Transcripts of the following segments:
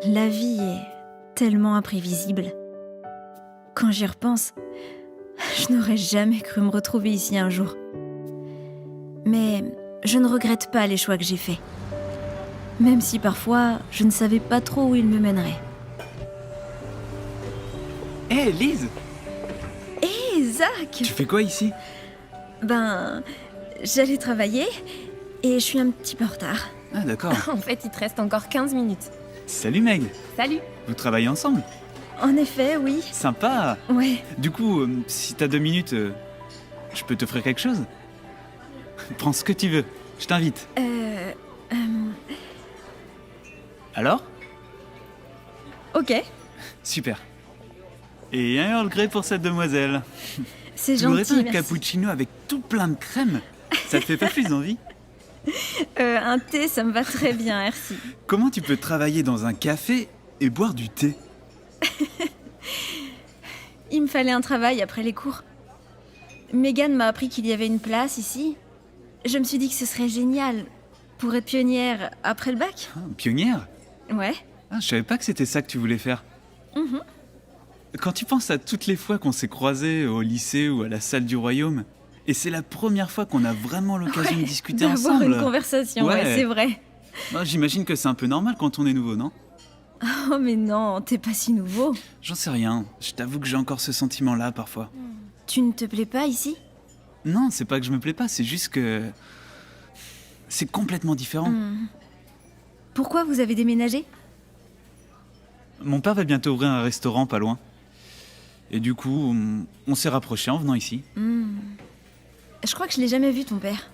La vie est tellement imprévisible. Quand j'y repense, je n'aurais jamais cru me retrouver ici un jour. Mais je ne regrette pas les choix que j'ai faits. Même si parfois, je ne savais pas trop où ils me mèneraient. Hé, Lise! Hé, Zach! Tu fais quoi ici? Ben, j'allais travailler et je suis un petit peu en retard. Ah, d'accord. En fait, il te reste encore 15 minutes. Salut Meg! Salut. Vous travaillez ensemble? En effet, oui. Sympa! Ouais. Du coup, si t'as 2 minutes, je peux t'offrir quelque chose? Prends ce que tu veux, je t'invite. Alors? Ok, Super. Et un Earl Grey pour cette demoiselle. c'est Tu voudrais gentil, un merci. cappuccino avec tout plein de crème? Ça te fait pas plus envie? Un thé, ça me va très bien, merci. Comment tu peux travailler dans un café et boire du thé? Il me fallait un travail après les cours. Megan m'a appris qu'il y avait une place ici. Je me suis dit que ce serait génial pour être pionnière après le bac. Ah, pionnière? Ouais. Ah, je savais pas que c'était ça que tu voulais faire. Quand tu penses à toutes les fois qu'on s'est croisés au lycée ou à la salle du royaume, et c'est la première fois qu'on a vraiment l'occasion de discuter D'avoir ensemble. une conversation, Ouais. ouais, c'est vrai. Ah, j'imagine que c'est un peu normal quand on est nouveau, non? Oh mais non, t'es pas si nouveau. J'en sais rien. Je t'avoue que j'ai encore ce sentiment-là parfois. Tu ne te plais pas ici? Non, c'est pas que je me plais pas, c'est juste que... c'est complètement différent. Pourquoi vous avez déménagé? Mon père va bientôt ouvrir un restaurant pas loin. Et du coup, on s'est rapprochés en venant ici. Je crois que je l'ai jamais vu, ton père.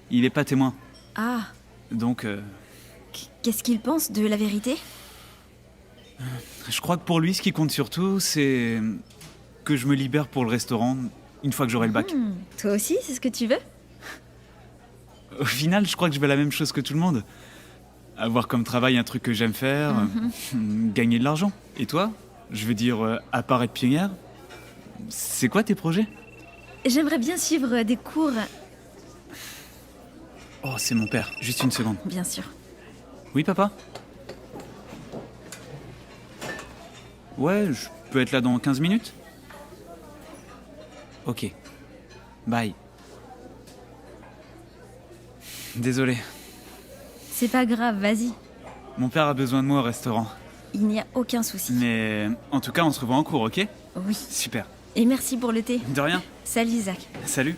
Il est pas témoin. Ah, Donc, qu'est-ce qu'il pense de la vérité? je crois que pour lui, ce qui compte surtout, c'est que je me libère pour le restaurant une fois que j'aurai le bac. Toi aussi, c'est ce que tu veux? Au final, je crois que je veux la même chose que tout le monde. Avoir comme travail un truc que j'aime faire, gagner de l'argent. Et toi? Je veux dire, à part être pionnière, c'est quoi tes projets? J'aimerais bien suivre des cours, Oh, c'est mon père. Juste une seconde. bien sûr. Oui, papa? Ouais, je peux être là dans 15 minutes? Ok. Bye. Désolé. C'est pas grave, vas-y. Mon père a besoin de moi au restaurant. Il n'y a aucun souci. Mais en tout cas, on se revoit en cours, ok? Oui. Super. Et merci pour le thé. De rien. Salut, Zach. Salut.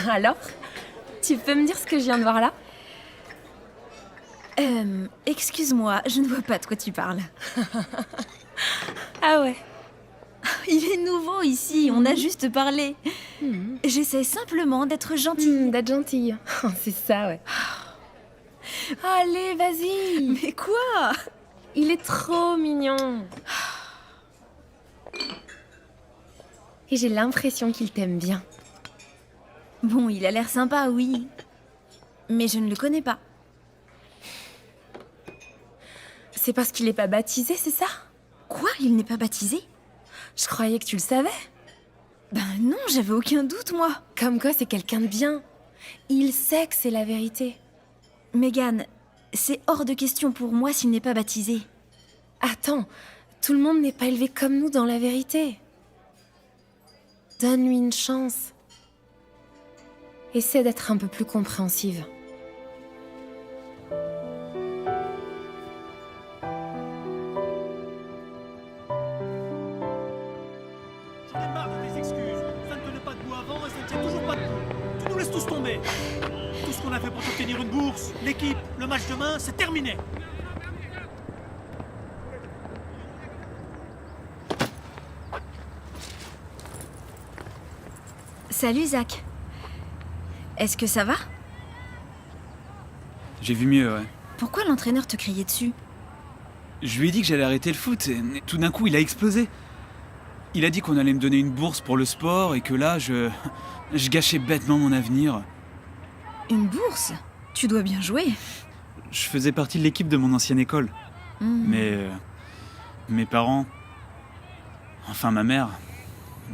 Alors, tu peux me dire ce que je viens de voir là? Excuse-moi, je ne vois pas de quoi tu parles. Ah ouais. Il est nouveau ici, on a juste parlé. J'essaie simplement d'être gentille. D'être gentille. C'est ça, ouais. Allez, vas-y. Mais quoi? Il est trop mignon. Et j'ai l'impression qu'il t'aime bien. Bon, il a l'air sympa, oui. Mais je ne le connais pas. C'est parce qu'il est pas baptisé, c'est ça? Quoi? Il n'est pas baptisé? Je croyais que tu le savais. Ben non, j'avais aucun doute, moi. Comme quoi, c'est quelqu'un de bien. Il sait que c'est la vérité. Megan, c'est hors de question pour moi s'il n'est pas baptisé. Attends, tout le monde n'est pas élevé comme nous dans la vérité. Donne-lui une chance. Essaie d'être un peu plus compréhensive. J'en ai marre de tes excuses. Ça ne tenait pas debout avant et ça ne tient toujours pas debout. Tu nous laisses tous tomber. Tout ce qu'on a fait pour obtenir une bourse, l'équipe, le match demain, c'est terminé. Salut, Zach. Est-ce que ça va? J'ai vu mieux, ouais. Pourquoi l'entraîneur te criait dessus? Je lui ai dit que j'allais arrêter le foot et tout d'un coup, il a explosé. Il a dit qu'on allait me donner une bourse pour le sport et que là, je gâchais bêtement mon avenir. Une bourse? Tu dois bien jouer. Je faisais partie de l'équipe de mon ancienne école. Mais mes parents, enfin ma mère,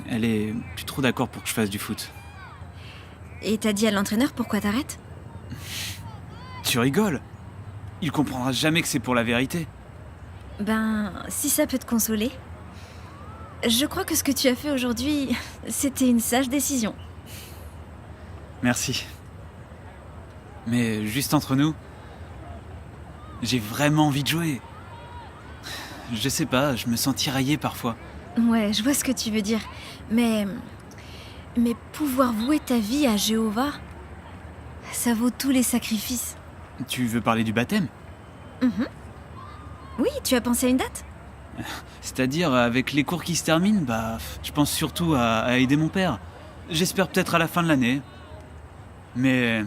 Elle est plus trop d'accord pour que je fasse du foot. Et t'as dit à l'entraîneur pourquoi t'arrêtes? Tu rigoles? Il comprendra jamais que c'est pour la vérité. Ben, si ça peut te consoler. Je crois que ce que tu as fait aujourd'hui, c'était une sage décision. Merci. Mais juste entre nous, j'ai vraiment envie de jouer. Je sais pas, je me sens tiraillé parfois. Ouais, je vois ce que tu veux dire. Mais pouvoir vouer ta vie à Jéhovah, ça vaut tous les sacrifices. Tu veux parler du baptême? Oui, tu as pensé à une date? C'est-à-dire, avec les cours qui se terminent, je pense surtout à aider mon père. J'espère peut-être à la fin de l'année. Mais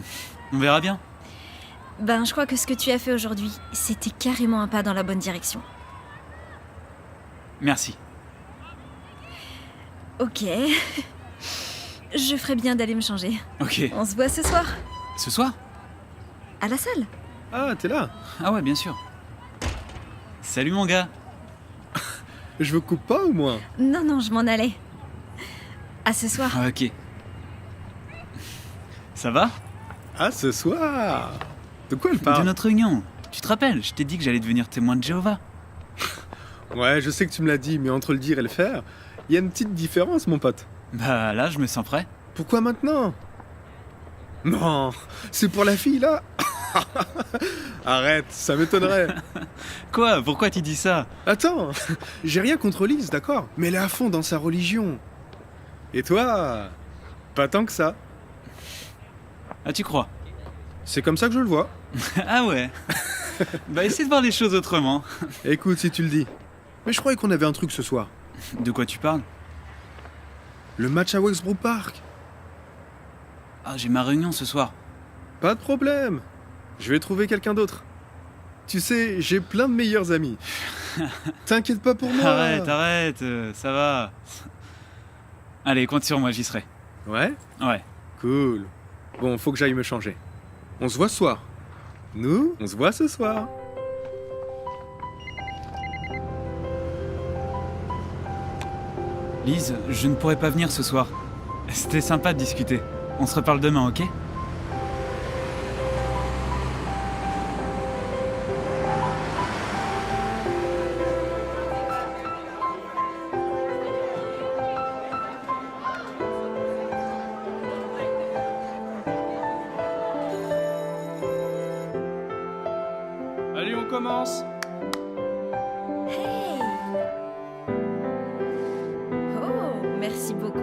on verra bien. Ben, je crois que ce que tu as fait aujourd'hui, c'était carrément un pas dans la bonne direction. Merci. Ok. Je ferais bien d'aller me changer. Ok. On se voit ce soir, Ce soir? à la salle. Ah, t'es là? Ah ouais, bien sûr. Salut mon gars. Je vous coupe pas ou moins? Non, non, je m'en allais. À ce soir. Ah, ok. Ça va? Ah, ce soir! De quoi elle De parle? notre réunion. Tu te rappelles, je t'ai dit que j'allais devenir témoin de Jéhovah. Ouais, je sais que tu me l'as dit, mais entre le dire et le faire, il y a une petite différence, mon pote. Bah là, je me sens prêt. Pourquoi maintenant? Non, c'est pour la fille, là? Arrête, ça m'étonnerait. Quoi? Pourquoi tu dis ça? Attends, j'ai rien contre Lise, d'accord? Mais elle est à fond dans sa religion. Et toi, pas tant que ça. Ah, tu crois? C'est comme ça que je le vois. Ah ouais. Bah essaie de voir les choses autrement. Écoute, si tu le dis. Mais je croyais qu'on avait un truc ce soir. De quoi tu parles? Le match à Wexbrook Park. Ah, j'ai ma réunion ce soir. Pas de problème. Je vais trouver quelqu'un d'autre. Tu sais, j'ai plein de meilleurs amis. T'inquiète pas pour moi. Arrête, ça va. Allez, compte sur moi, j'y serai. Ouais? Ouais. Cool. Bon, faut que j'aille me changer. On se voit ce soir. Nous, on se voit ce soir. Lise, je ne pourrai pas venir ce soir. C'était sympa de discuter. On se reparle demain, ok? Allez, on commence. Hey! Oh, merci beaucoup.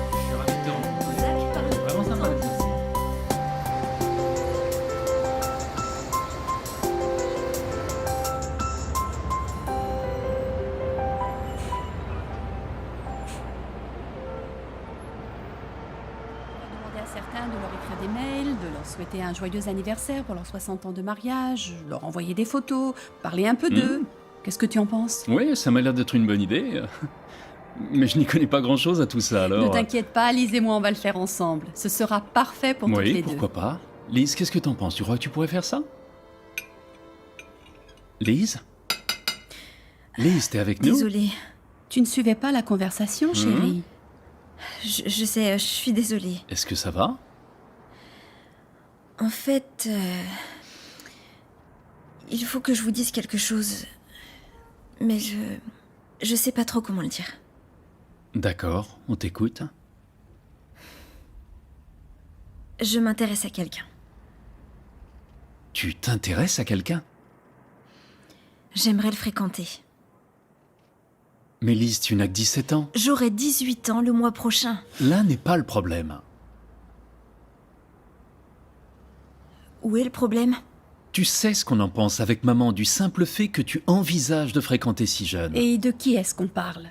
Je suis ravi de te rencontrer. Vraiment sympa, merci. Demander à certains de leur écrire des mails, de leur souhaiter un joyeux anniversaire pour leurs 60 ans de mariage, leur envoyer des photos, parler un peu d'eux. Qu'est-ce que tu en penses? Oui, ça m'a l'air d'être une bonne idée. Mais je n'y connais pas grand-chose à tout ça, alors... Ne t'inquiète pas, Lise et moi, on va le faire ensemble. Ce sera parfait pour toutes Oui, les deux. pourquoi pas. Lise, qu'est-ce que t'en penses? Tu crois que tu pourrais faire ça? Lise? Lise, t'es avec nous? Désolée. Tu ne suivais pas la conversation, chérie? Je sais, je suis désolée. Est-ce que ça va? En fait, il faut que je vous dise quelque chose. Mais je sais pas trop comment le dire. D'accord, on t'écoute. Je m'intéresse à quelqu'un. Tu t'intéresses à quelqu'un? J'aimerais le fréquenter. Mais Lise, tu n'as que 17 ans. J'aurai 18 ans le mois prochain. Là n'est pas le problème. Où est le problème? Tu sais ce qu'on en pense avec maman du simple fait que tu envisages de fréquenter si jeune. Et de qui est-ce qu'on parle?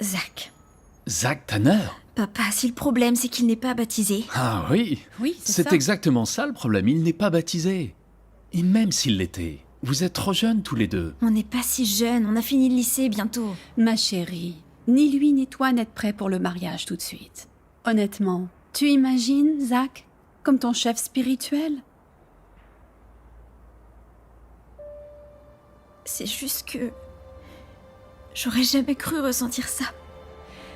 Zach. Zach Tanner? Papa, si le problème c'est qu'il n'est pas baptisé. Ah oui, Oui, c'est c'est ça. exactement ça le problème, il n'est pas baptisé. Et même s'il l'était, vous êtes trop jeunes tous les deux. On n'est pas si jeune, on a fini le lycée bientôt. Ma chérie, ni lui ni toi n'êtes prêts pour le mariage tout de suite. Honnêtement, tu imagines Zach comme ton chef spirituel? C'est juste que... J'aurais jamais cru ressentir ça.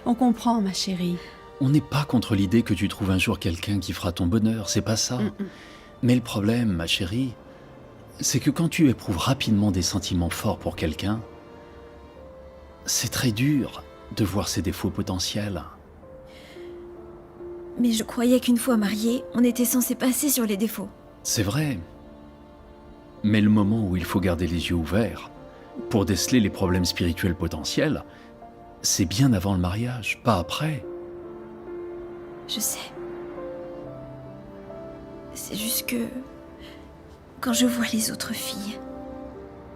On comprend, ma chérie. On n'est pas contre l'idée que tu trouves un jour quelqu'un qui fera ton bonheur, c'est pas ça. Mais le problème, ma chérie, c'est que quand tu éprouves rapidement des sentiments forts pour quelqu'un, c'est très dur de voir ses défauts potentiels. Mais je croyais qu'une fois mariés, on était censé passer sur les défauts. C'est vrai. Mais le moment où il faut garder les yeux ouverts pour déceler les problèmes spirituels potentiels, c'est bien avant le mariage, pas après. Je sais. C'est juste que... Quand je vois les autres filles,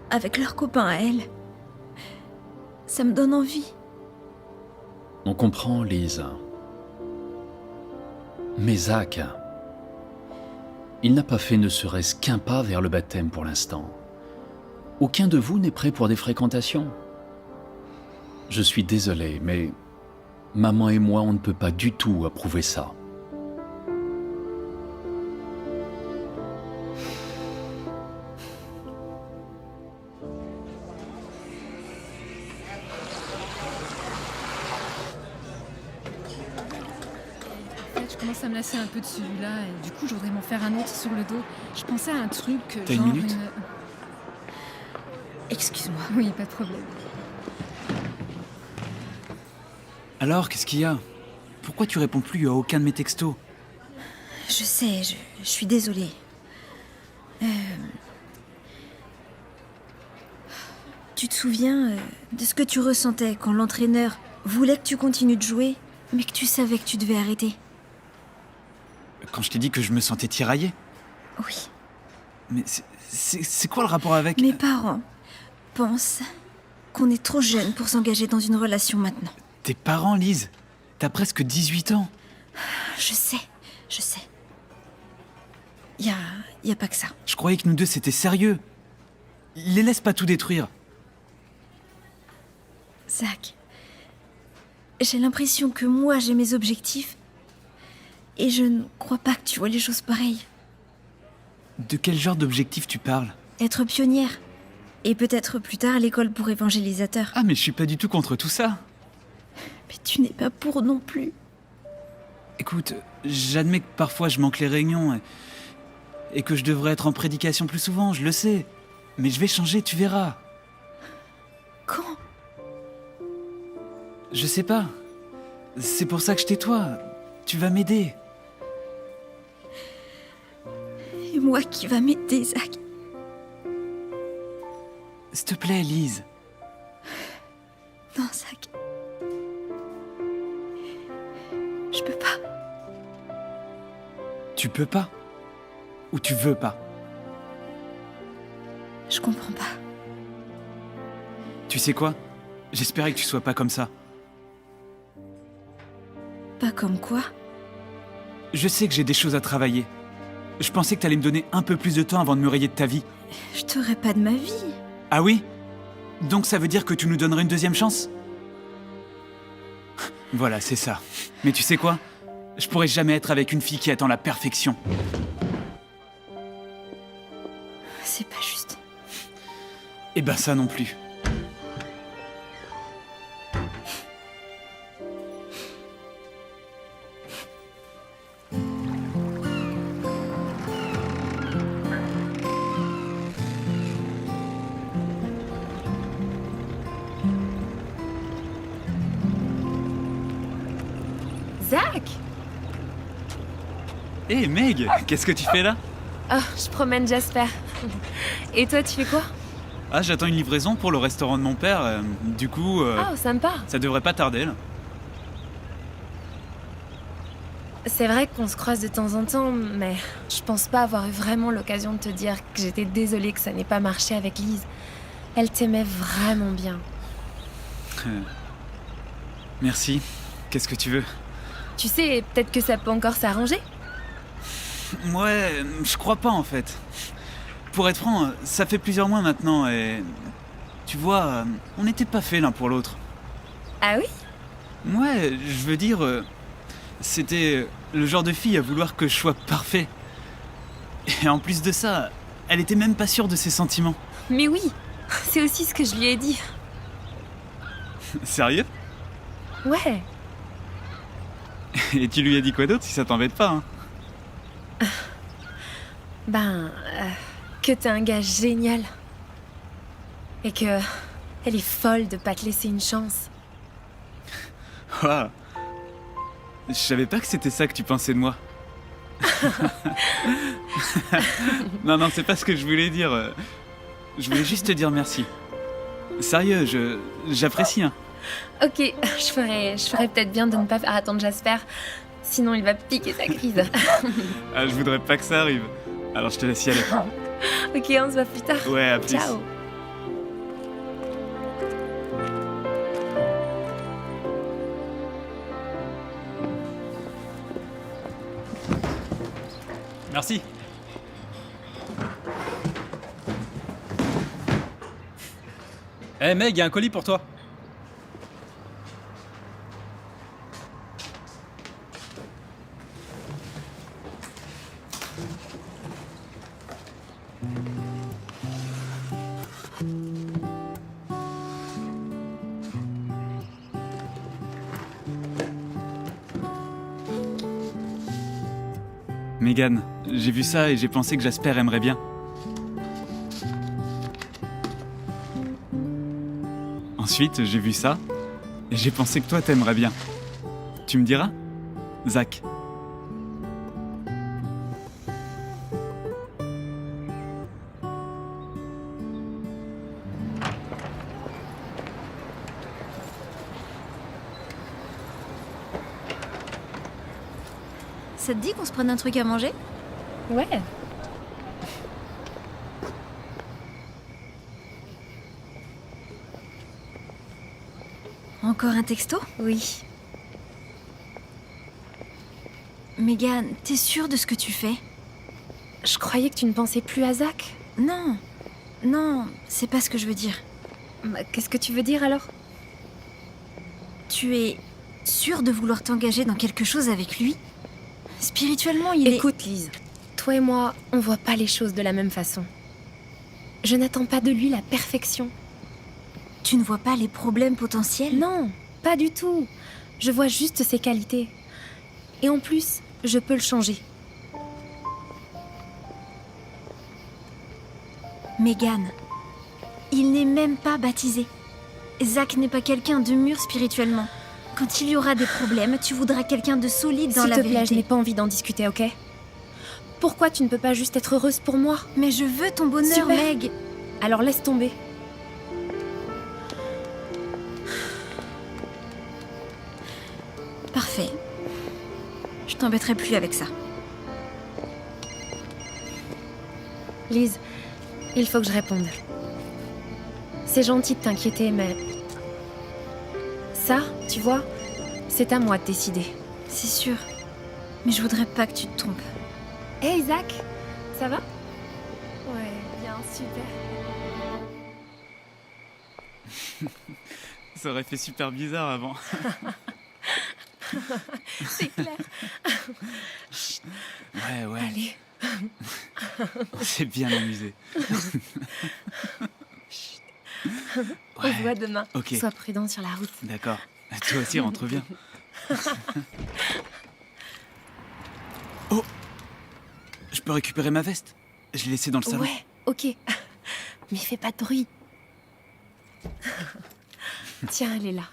avec leurs copains à elles, ça me donne envie. On comprend, Lise. Mais Zach, il n'a pas fait ne serait-ce qu'un pas vers le baptême pour l'instant. Aucun de vous n'est prêt pour des fréquentations. Je suis désolé, mais maman et moi, on ne peut pas du tout approuver ça. Je commence à me lasser un peu de celui-là et du coup je voudrais m'en faire un autre sur le dos. Je pensais à un truc T'as une genre minute Excuse-moi. Oui, pas de problème. Alors, qu'est-ce qu'il y a? Pourquoi tu réponds plus à aucun de mes textos? Je sais, je suis désolée. Tu te souviens de ce que tu ressentais quand l'entraîneur voulait que tu continues de jouer, mais que tu savais que tu devais arrêter? Quand je t'ai dit que je me sentais tiraillé? Oui. Mais c'est quoi le rapport avec... Mes parents pensent qu'on est trop jeune pour s'engager dans une relation maintenant. Tes parents, Lise? T'as presque 18 ans. Je sais. Y a pas que ça. Je croyais que nous deux c'était sérieux. Les laisse pas tout détruire. Zach, j'ai l'impression que moi j'ai mes objectifs et je ne crois pas que tu vois les choses pareilles. De quel genre d'objectif tu parles? Être pionnière et peut-être plus tard à l'école pour évangélisateur. Ah mais je suis pas du tout contre tout ça. Mais tu n'es pas pour non plus. Écoute, j'admets que parfois je manque les réunions et que je devrais être en prédication plus souvent, je le sais. Mais je vais changer, tu verras. Quand? Je sais pas. C'est pour ça que je t'ai-toi. Tu vas m'aider. Et moi qui va m'aider, Zach? S'il te plaît, Lise. Non, Zach. Je peux pas. Tu peux pas? Ou tu veux pas? Je comprends pas. Tu sais quoi? J'espérais que tu sois pas comme ça. Pas comme quoi? Je sais que j'ai des choses à travailler. Je pensais que t'allais me donner un peu plus de temps avant de me rayer de ta vie. Je t'aurais pas de ma vie. Ah oui? Donc ça veut dire que tu nous donnerais une deuxième chance? Voilà, c'est ça. Mais tu sais quoi? Je pourrais jamais être avec une fille qui attend la perfection. C'est pas juste. Et ben ça non plus. Zach! Hé Meg, qu'est-ce que tu fais là? Oh, je promène Jasper. Et toi, tu fais quoi? Ah, j'attends une livraison pour le restaurant de mon père. Du coup, Oh, sympa. ça devrait pas tarder, là. C'est vrai qu'on se croise de temps en temps, mais je pense pas avoir eu vraiment l'occasion de te dire que j'étais désolée que ça n'ait pas marché avec Lise. Elle t'aimait vraiment bien. Merci. Qu'est-ce que tu veux? Tu sais, peut-être que ça peut encore s'arranger. Ouais, je crois pas en fait. Pour être franc, ça fait plusieurs mois maintenant et... Tu vois, on n'était pas faits l'un pour l'autre. Ah oui? Ouais, je veux dire... C'était le genre de fille à vouloir que je sois parfait. Et en plus de ça, elle était même pas sûre de ses sentiments. Mais oui, c'est aussi ce que je lui ai dit. Sérieux? Ouais. Et tu lui as dit quoi d'autre si ça t'embête pas, hein? Que t'es un gars génial. Et que elle est folle de pas te laisser une chance. Waouh. Je savais pas que c'était ça que tu pensais de moi. Non, c'est pas ce que je voulais dire. Je voulais juste te dire merci. Sérieux, j'apprécie, hein. Ok, je ferais peut-être bien de ne pas faire attendre Jasper. Sinon, il va piquer sa crise. Ah, je voudrais pas que ça arrive. Alors je te laisse y aller. Ok, on se voit plus tard. Ouais, à plus. Ciao. Merci. Eh Meg, y a un colis pour toi. Megan, j'ai vu ça et j'ai pensé que Jasper aimerait bien. Ensuite, j'ai vu ça et j'ai pensé que toi t'aimerais bien. Tu me diras? Zach. Ça te dit qu'on se prenne un truc à manger? Ouais. Encore un texto? Oui. Megan, t'es sûre de ce que tu fais? Je croyais que tu ne pensais plus à Zach. Non, c'est pas ce que je veux dire. Qu'est-ce que tu veux dire alors? Tu es sûre de vouloir t'engager dans quelque chose avec lui? Spirituellement, il est... Écoute, Lise, toi et moi, on voit pas les choses de la même façon. Je n'attends pas de lui la perfection. Tu ne vois pas les problèmes potentiels? Non, pas du tout. Je vois juste ses qualités. Et en plus, je peux le changer. Megan, il n'est même pas baptisé. Zach n'est pas quelqu'un de mûr spirituellement. Quand il y aura des problèmes, tu voudras quelqu'un de solide dans la S'il te plaît, vérité. je n'ai pas envie d'en discuter, ok? Pourquoi tu ne peux pas juste être heureuse pour moi? Mais je veux ton bonheur, Super. Meg. Alors laisse tomber. Parfait. Je t'embêterai plus avec ça. Lise, il faut que je réponde. C'est gentil de t'inquiéter, mais... Ça, tu vois, c'est à moi de décider. C'est sûr. Mais je voudrais pas que tu te trompes. Hey Zach, ça va? Ouais, bien, super. Ça aurait fait super bizarre avant. C'est clair. Ouais. Allez. On s'est bien amusé. On se voit demain. Ok. Sois prudent sur la route. D'accord. Toi aussi, rentre bien. Oh! Je peux récupérer ma veste? Je l'ai laissée dans le salon. Ouais, ok. Mais fais pas de bruit. Tiens, elle est là.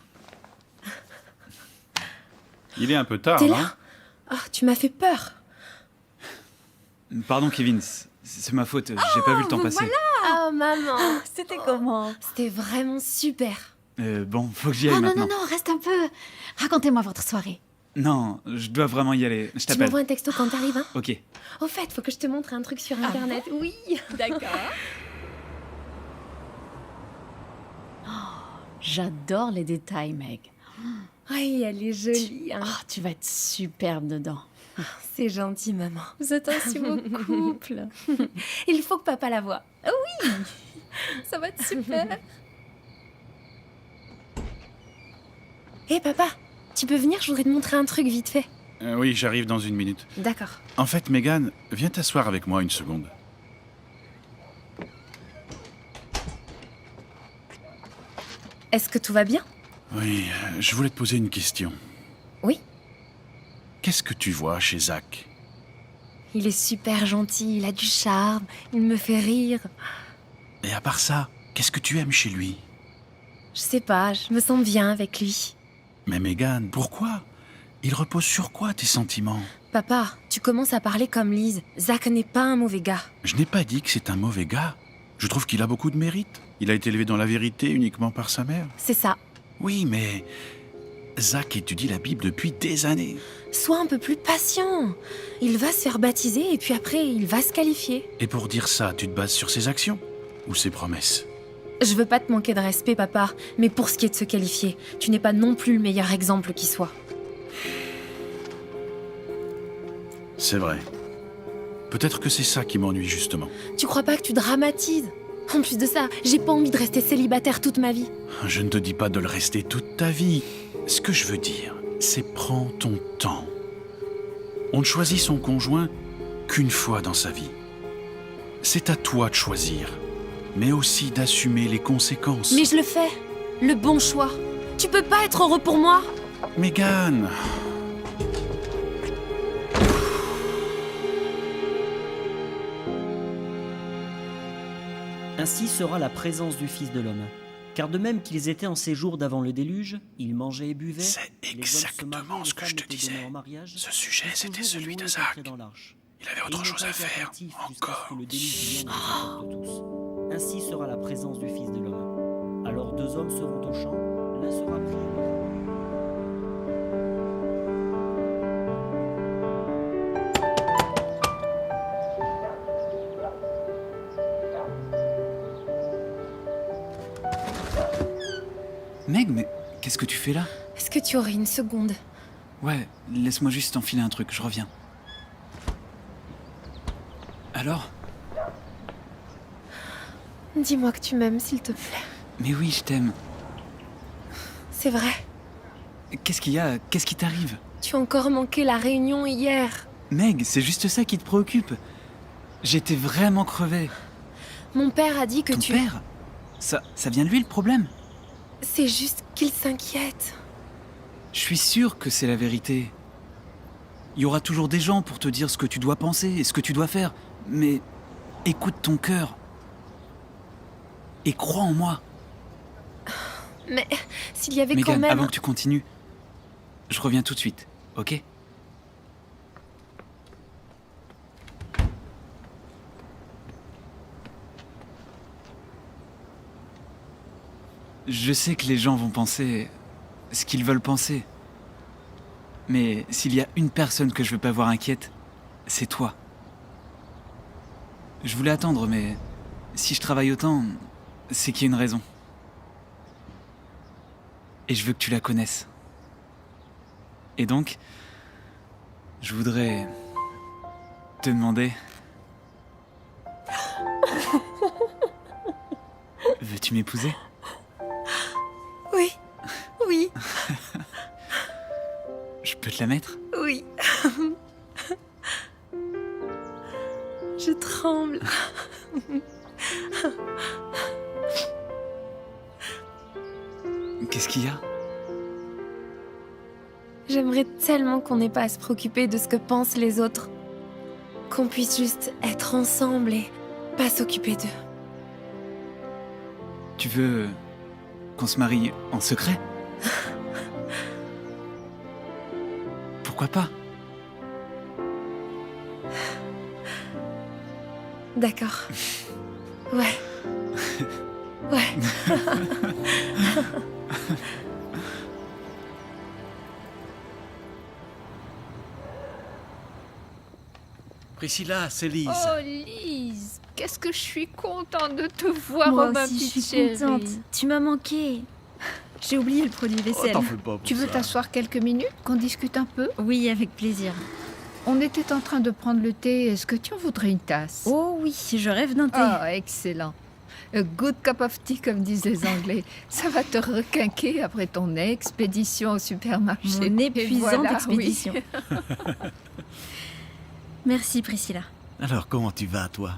Il est un peu tard, T'es non? là? Oh, tu m'as fait peur. Pardon, Kevin, c'est ma faute. J'ai pas vu le temps passer. Voilà! Oh, maman. C'était comment? C'était vraiment super. Bon, faut que j'y aille Oh non, maintenant. non, non, reste un peu. Racontez-moi votre soirée. Non, je dois vraiment y aller. Je Tu t'appelle. m'envoies un texto quand t'arrives, hein? Ok. Au fait, faut que je te montre un truc sur Internet. Oui. D'accord. J'adore les détails, Meg. Oui, elle est jolie. Hein. Oh, tu vas être superbe dedans. C'est gentil, maman. Vous êtes un si beau couple. Il faut que papa la voie. Ça va être super. Hé, papa, tu peux venir? Je voudrais te montrer un truc vite fait. Oui, j'arrive dans une minute. D'accord. En fait, Megan, viens t'asseoir avec moi une seconde. Est-ce que tout va bien? Oui, je voulais te poser une question. Oui. Qu'est-ce que tu vois chez Zach? Il est super gentil, il a du charme, il me fait rire. Et à part ça, qu'est-ce que tu aimes chez lui? Je sais pas, je me sens bien avec lui. Mais Megan, pourquoi? Il repose sur quoi tes sentiments? Papa, tu commences à parler comme Lise. Zach n'est pas un mauvais gars. Je n'ai pas dit que c'est un mauvais gars. Je trouve qu'il a beaucoup de mérite. Il a été élevé dans la vérité uniquement par sa mère. C'est ça. Oui, mais Zach étudie la Bible depuis des années. Sois un peu plus patient. Il va se faire baptiser et puis après, il va se qualifier. Et pour dire ça, tu te bases sur ses actions ou ses promesses? Je veux pas te manquer de respect, papa, mais pour ce qui est de se qualifier, tu n'es pas non plus le meilleur exemple qui soit. C'est vrai. Peut-être que c'est ça qui m'ennuie justement. Tu crois pas que tu dramatises? En plus de ça, j'ai pas envie de rester célibataire toute ma vie. Je ne te dis pas de le rester toute ta vie. Ce que je veux dire, c'est prends ton temps. On ne choisit son conjoint qu'une fois dans sa vie. C'est à toi de choisir, mais aussi d'assumer les conséquences. Mais je le fais. Le bon choix. Tu peux pas être heureux pour moi? Megan, Ainsi sera la présence du Fils de l'homme. Car de même qu'ils étaient en séjour d'avant le déluge, ils mangeaient et buvaient. c'est exactement ce que je te disais. Ce sujet, c'était celui de Zach. Il avait autre chose à faire, encore. Ainsi sera la présence du Fils de l'homme. Alors deux hommes seront au champ, l'un sera pris. Meg, mais qu'est-ce que tu fais là? Est-ce que tu aurais une seconde? Ouais, laisse-moi juste enfiler un truc, je reviens. Alors? Dis-moi que tu m'aimes, s'il te plaît. Mais oui, je t'aime. C'est vrai. Qu'est-ce qu'il y a? Qu'est-ce qui t'arrive? Tu as encore manqué la réunion hier. Meg, c'est juste ça qui te préoccupe. J'étais vraiment crevé. Mon père a dit que Ton tu... père? Ça vient de lui le problème? C'est juste qu'il s'inquiète. Je suis sûr que c'est la vérité. Il y aura toujours des gens pour te dire ce que tu dois penser et ce que tu dois faire. Mais écoute ton cœur. Et crois en moi. Mais s'il y avait Megan, quand même... avant que tu continues, je reviens tout de suite, ok? Je sais que les gens vont penser ce qu'ils veulent penser. Mais s'il y a une personne que je veux pas voir inquiète, c'est toi. Je voulais attendre, mais si je travaille autant, c'est qu'il y a une raison. Et je veux que tu la connaisses. Et donc, je voudrais te demander... Veux-tu m'épouser ? Oui. Oui. Je peux te la mettre ? Oui. Je tremble. Qu'est-ce qu'il y a ? J'aimerais tellement qu'on n'ait pas à se préoccuper de ce que pensent les autres. Qu'on puisse juste être ensemble et pas s'occuper d'eux. Tu veux qu'on se marie en secret ? Pourquoi pas ? D'accord. Ouais. Ouais. Priscilla, c'est Lise. Oh, Lise, qu'est-ce que je suis contente de te voir, Moi oh, ma aussi, je petite suis contente. chérie. Tu m'as manqué. J'ai oublié le produit vaisselle. T'en fais pas pour Tu veux ça. t'asseoir quelques minutes, qu'on discute un peu? Oui, avec plaisir. On était en train de prendre le thé, est-ce que tu en voudrais une tasse? Oh oui, je rêve d'un thé. Oh, excellent. A good cup of tea, comme disent les Anglais. Ça va te requinquer après ton expédition au supermarché. Mon Et épuisante voilà, expédition. oui. Merci Priscilla. Alors, comment tu vas, toi?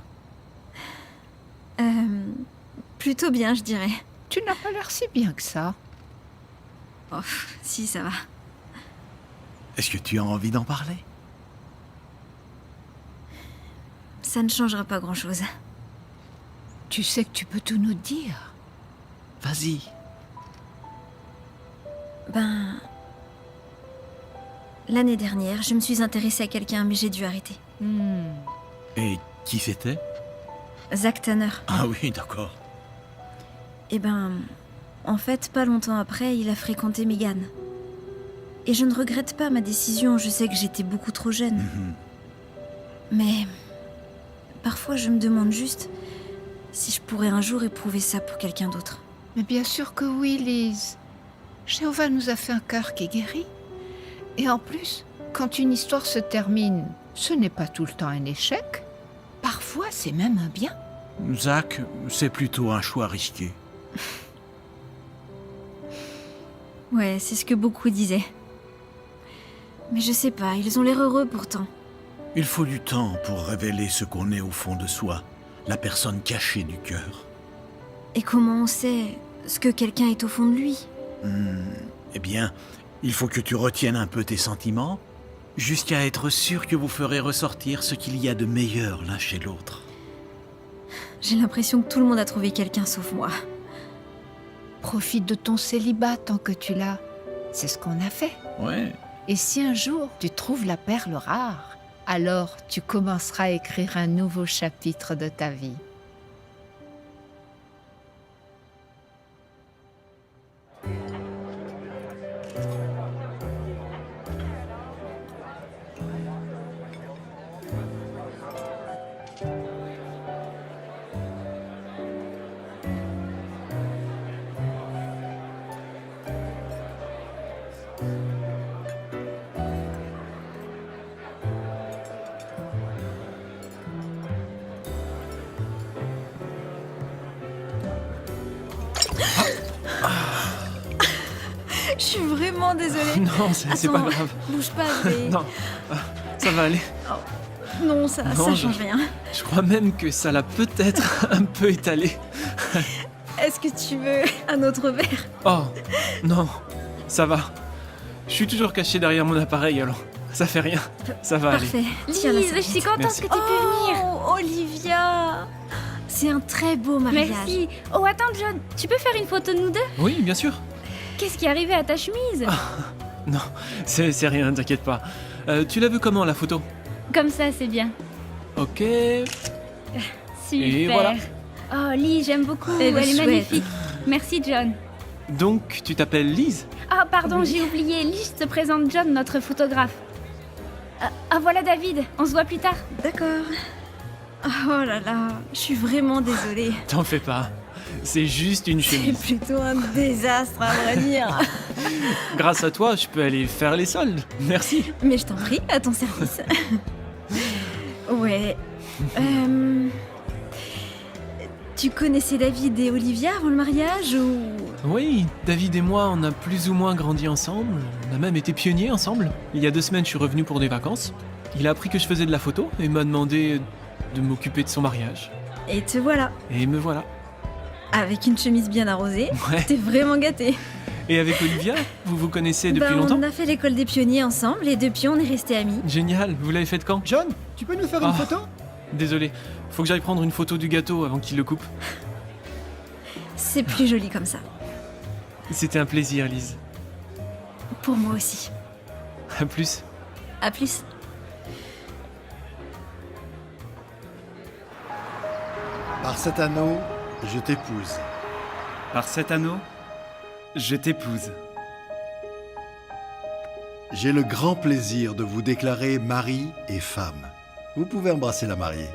Plutôt bien, je dirais. Tu n'as pas l'air si bien que ça. Oh, si, ça va. Est-ce que tu as envie d'en parler? Ça ne changera pas grand-chose. Tu sais que tu peux tout nous dire. Vas-y. Ben... L'année dernière, je me suis intéressée à quelqu'un, mais j'ai dû arrêter. Et qui c'était? Zach Tanner. Ah oui, d'accord. Eh ben... En fait, pas longtemps après, il a fréquenté Megan. Et je ne regrette pas ma décision, je sais que j'étais beaucoup trop jeune. Mhm. Mais... Parfois, je me demande juste si je pourrais un jour éprouver ça pour quelqu'un d'autre. Mais bien sûr que oui, Lise. Jéhovah nous a fait un cœur qui guérit. Et en plus, quand une histoire se termine, ce n'est pas tout le temps un échec. Parfois, c'est même un bien. Zach, c'est plutôt un choix risqué. Ouais, c'est ce que beaucoup disaient. Mais je sais pas, ils ont l'air heureux pourtant. Il faut du temps pour révéler ce qu'on est au fond de soi, la personne cachée du cœur. Et comment on sait ce que quelqu'un est au fond de lui? Eh bien, il faut que tu retiennes un peu tes sentiments, jusqu'à être sûr que vous ferez ressortir ce qu'il y a de meilleur l'un chez l'autre. J'ai l'impression que tout le monde a trouvé quelqu'un sauf moi. Profite de ton célibat tant que tu l'as. C'est ce qu'on a fait. Ouais. Et si un jour tu trouves la perle rare, alors tu commenceras à écrire un nouveau chapitre de ta vie. Je suis vraiment désolée. Non, c'est pas Attends, grave. Bouge pas, je vais... Non, ça va aller. Non, ça change rien. Je crois même que ça l'a peut-être un peu étalé. Est-ce que tu veux un autre verre? Oh, non, ça va. Je suis toujours caché derrière mon appareil, alors ça fait rien. Ça va Parfait. Tiens, la Lise, je suis serviette. contente Merci. que tu pu venir. Oh, Olivia! C'est un très beau mariage. Merci. Oh, attends, John, tu peux faire une photo de nous deux? Oui, bien sûr. Qu'est-ce qui est arrivé à ta chemise? Non, c'est rien, t'inquiète pas. Tu l'as vu comment, la photo? Comme ça, c'est bien. Ok. Super. Et voilà. Oh, Lise, j'aime beaucoup. Elle est Elle est chouette. magnifique. Merci, John. Donc, tu t'appelles Lise? Ah, pardon, j'ai oublié. Lise te présente John, notre photographe. Voilà David. On se voit plus tard. D'accord. Oh là là, je suis vraiment désolée. T'en fais pas. C'est juste une C'est chemise. plutôt un désastre, à vrai dire. Grâce à toi, je peux aller faire les soldes. Merci. Mais je t'en prie, à ton service. Ouais. Tu connaissais David et Olivia avant le mariage ou... Oui, David et moi, on a plus ou moins grandi ensemble. On a même été pionniers ensemble. Il y a 2 semaines, je suis revenu pour des vacances. Il a appris que je faisais de la photo et m'a demandé de m'occuper de son mariage. Et te voilà. Et me voilà. Avec une chemise bien arrosée. Ouais. T'es vraiment gâté. Et avec Olivia, vous vous connaissez depuis longtemps? On a fait l'école des pionniers ensemble et depuis on est restés amis. Génial, vous l'avez faite quand? John, tu peux nous faire une photo? Désolé, faut que j'aille prendre une photo du gâteau avant qu'il le coupe. C'est plus joli comme ça. C'était un plaisir, Lise. Pour moi aussi. À plus. À plus. Par cet anneau, je t'épouse. Par cet anneau, je t'épouse. J'ai le grand plaisir de vous déclarer mari et femme. Vous pouvez embrasser la mariée.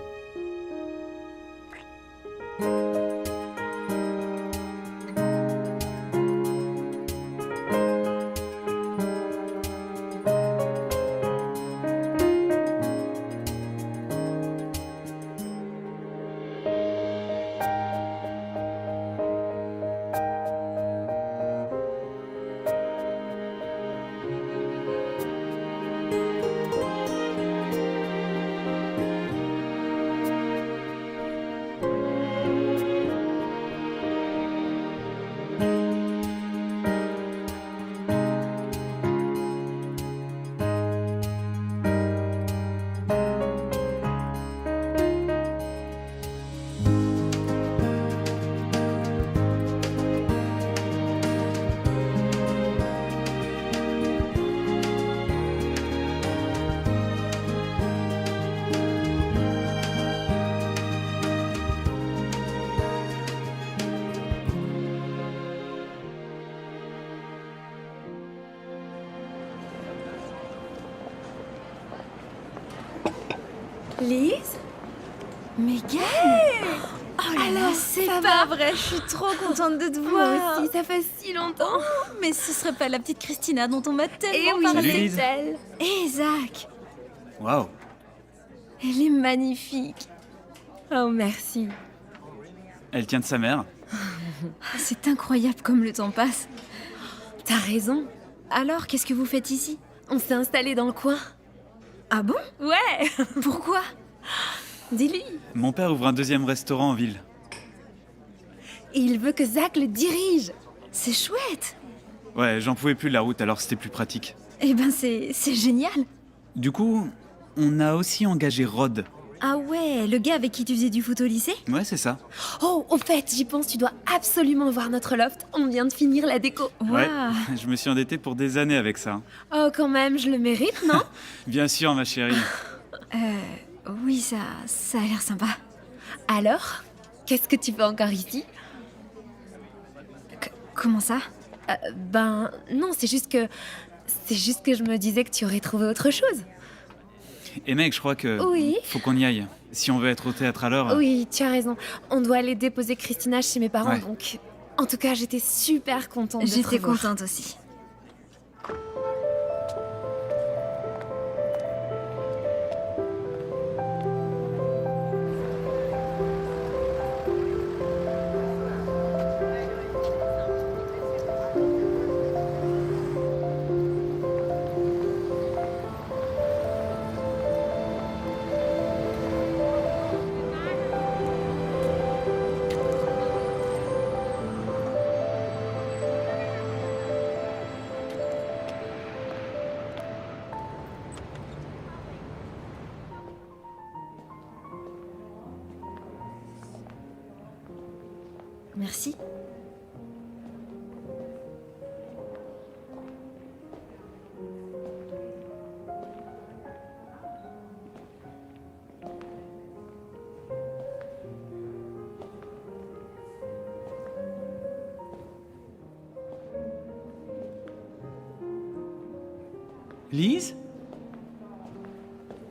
Lise? Megan Oh là là, c'est ça pas va vrai, je suis trop contente de te Moi voir. aussi, ça fait si longtemps. Mais ce serait pas la petite Christina dont on m'a Et tellement oui, Salut, parlé. Lise. c'est elle. Et Zach, Waouh. elle est magnifique. Oh, merci. Elle tient de sa mère. C'est incroyable comme le temps passe. T'as raison. Alors, qu'est-ce que vous faites ici? On s'est installé dans le coin. Ah bon? Ouais. Pourquoi? Dis-lui. Mon père ouvre un deuxième restaurant en ville. Et il veut que Zach le dirige. C'est chouette. Ouais, j'en pouvais plus de la route, alors c'était plus pratique. Eh ben, c'est génial. Du coup, on a aussi engagé Rod. Ah ouais, le gars avec qui tu faisais du foot au lycée? Ouais, c'est ça. Oh, au fait, j'y pense, tu dois absolument voir notre loft. On vient de finir la déco. Ouais, Waouh. je me suis endetté pour des années avec ça. Oh, quand même, je le mérite, non? Bien sûr, ma chérie. Oui, ça a l'air sympa. Alors, qu'est-ce que tu fais encore ici? Comment ça? Ben, non, c'est juste que je me disais que tu aurais trouvé autre chose. Et mec, je crois que Oui. faut qu'on y aille. Si on veut être au théâtre à l'heure. Oui, tu as raison. On doit aller déposer Christina chez mes parents, Ouais. donc... En tout cas, j'étais super contente de te J'étais revoir. contente aussi. Merci. Lise?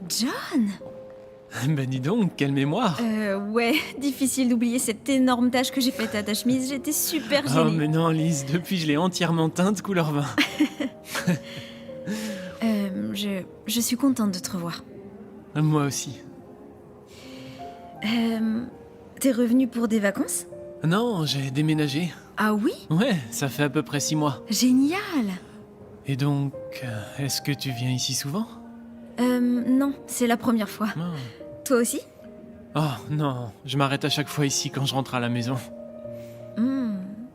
John? Ben dis donc, quelle mémoire. Ouais, difficile d'oublier cette énorme tache que j'ai faite à ta chemise. J'étais super Oh gênée. mais non Lise, depuis je l'ai entièrement teinte couleur vin. Je suis contente de te revoir. Moi aussi. T'es revenu pour des vacances? Non, j'ai déménagé. Ah oui? Ouais, ça fait à peu près 6 mois. Génial! Et donc, est-ce que tu viens ici souvent? Non, c'est la première fois. Non. Toi aussi? Oh non, je m'arrête à chaque fois ici quand je rentre à la maison.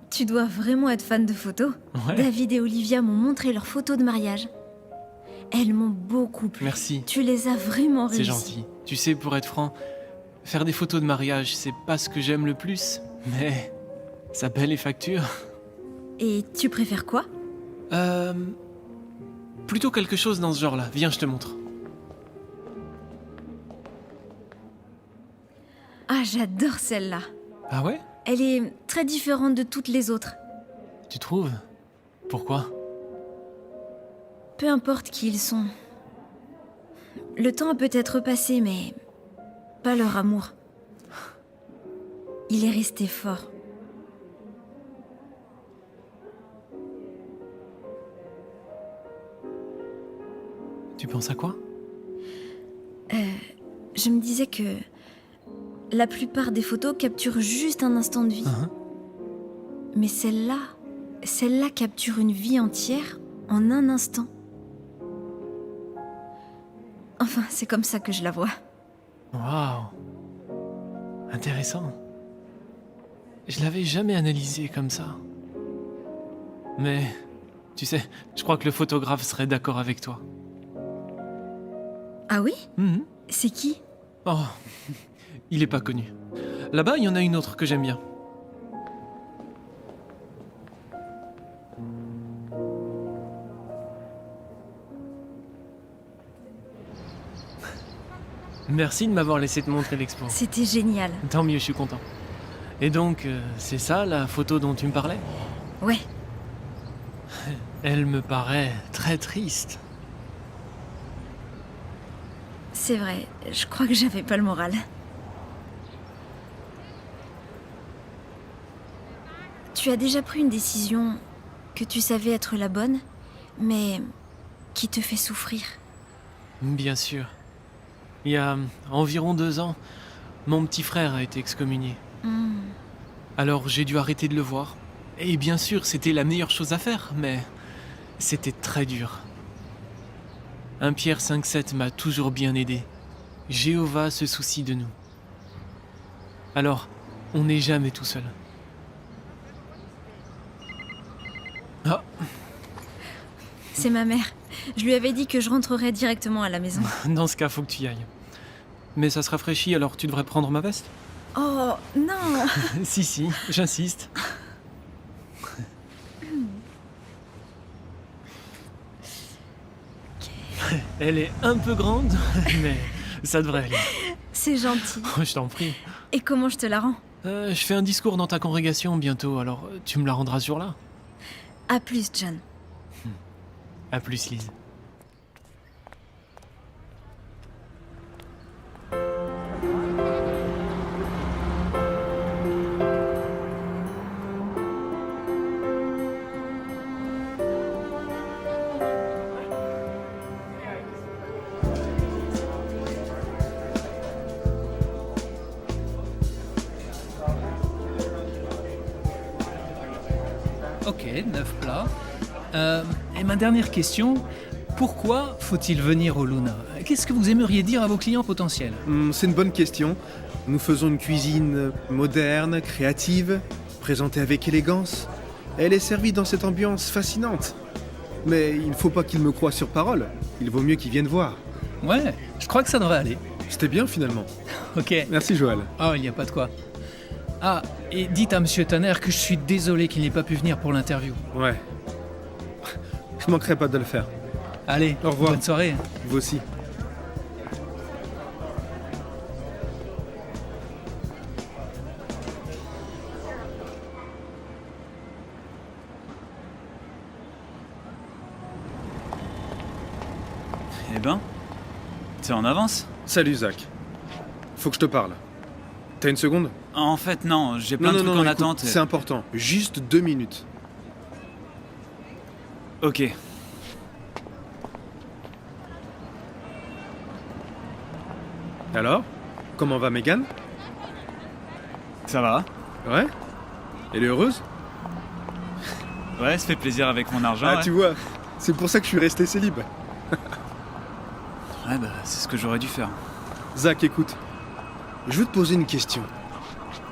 Tu dois vraiment être fan de photos. Ouais. David et Olivia m'ont montré leurs photos de mariage. Elles m'ont beaucoup plu. Merci. Tu les as vraiment C'est réussies. gentil. Tu sais, pour être franc, faire des photos de mariage, c'est pas ce que j'aime le plus. Mais ça paie les factures. Et tu préfères quoi? Plutôt quelque chose dans ce genre-là. Viens, je te montre. Ah, j'adore celle-là. Ah ouais? Elle est très différente de toutes les autres. Tu trouves? Pourquoi? Peu importe qui ils sont. Le temps a peut-être passé, mais pas leur amour. Il est resté fort. Tu penses à quoi? Je me disais que la plupart des photos capturent juste un instant de vie. Mais celle-là capture une vie entière en un instant. Enfin, c'est comme ça que je la vois. Waouh! Intéressant. Je l'avais jamais analysé comme ça. Mais, tu sais, je crois que le photographe serait d'accord avec toi. Ah oui? C'est qui? Oh, il est pas connu. Là-bas, il y en a une autre que j'aime bien. Merci de m'avoir laissé te montrer l'expo. C'était génial. Tant mieux, je suis content. Et donc, c'est ça la photo dont tu me parlais? Ouais. Elle me paraît très triste. C'est vrai, je crois que j'avais pas le moral. Tu as déjà pris une décision que tu savais être la bonne, mais qui te fait souffrir. Bien sûr. Il y a environ 2 ans, mon petit frère a été excommunié. Alors j'ai dû arrêter de le voir. Et bien sûr, c'était la meilleure chose à faire, mais c'était très dur. 1 Pierre 5,7 m'a toujours bien aidé. Jéhovah se soucie de nous. Alors, on n'est jamais tout seul. Ah, C'est ma mère. Je lui avais dit que je rentrerais directement à la maison. dans ce cas, faut que tu y ailles. Mais ça se rafraîchit, alors tu devrais prendre ma veste. Oh, non! Si, j'insiste. Elle est un peu grande, mais ça devrait aller. C'est gentil. Oh, je t'en prie. Et comment je te la rends? Je fais un discours dans ta congrégation bientôt, alors tu me la rendras sur là. À plus, John. À plus, Lise. Ok, 9 plats. Et ma dernière question, pourquoi faut-il venir au Luna? Qu'est-ce que vous aimeriez dire à vos clients potentiels? C'est une bonne question. Nous faisons une cuisine moderne, créative, présentée avec élégance. Elle est servie dans cette ambiance fascinante. Mais il ne faut pas qu'ils me croient sur parole. Il vaut mieux qu'ils viennent voir. Ouais, je crois que ça devrait aller. C'était bien finalement. Ok. Merci Joël. Oh, il n'y a pas de quoi. Ah, et dites à Monsieur Tanner que je suis désolé qu'il n'ait pas pu venir pour l'interview. Ouais. Je manquerai pas de le faire. Allez, au revoir. Bonne soirée. Vous aussi. Eh ben, t'es en avance? Salut Zach. Faut que je te parle. T'as une seconde? En fait, non, j'ai plein de trucs en écoute, attente. C'est important. Juste 2 minutes. Ok. Alors? Comment va Megan? Ça va? Ouais? Elle est heureuse? Ouais, ça fait plaisir avec mon argent. Ah, ouais. tu vois, c'est pour ça que je suis resté célib. Ouais, bah, c'est ce que j'aurais dû faire. Zach, écoute. Je veux te poser une question.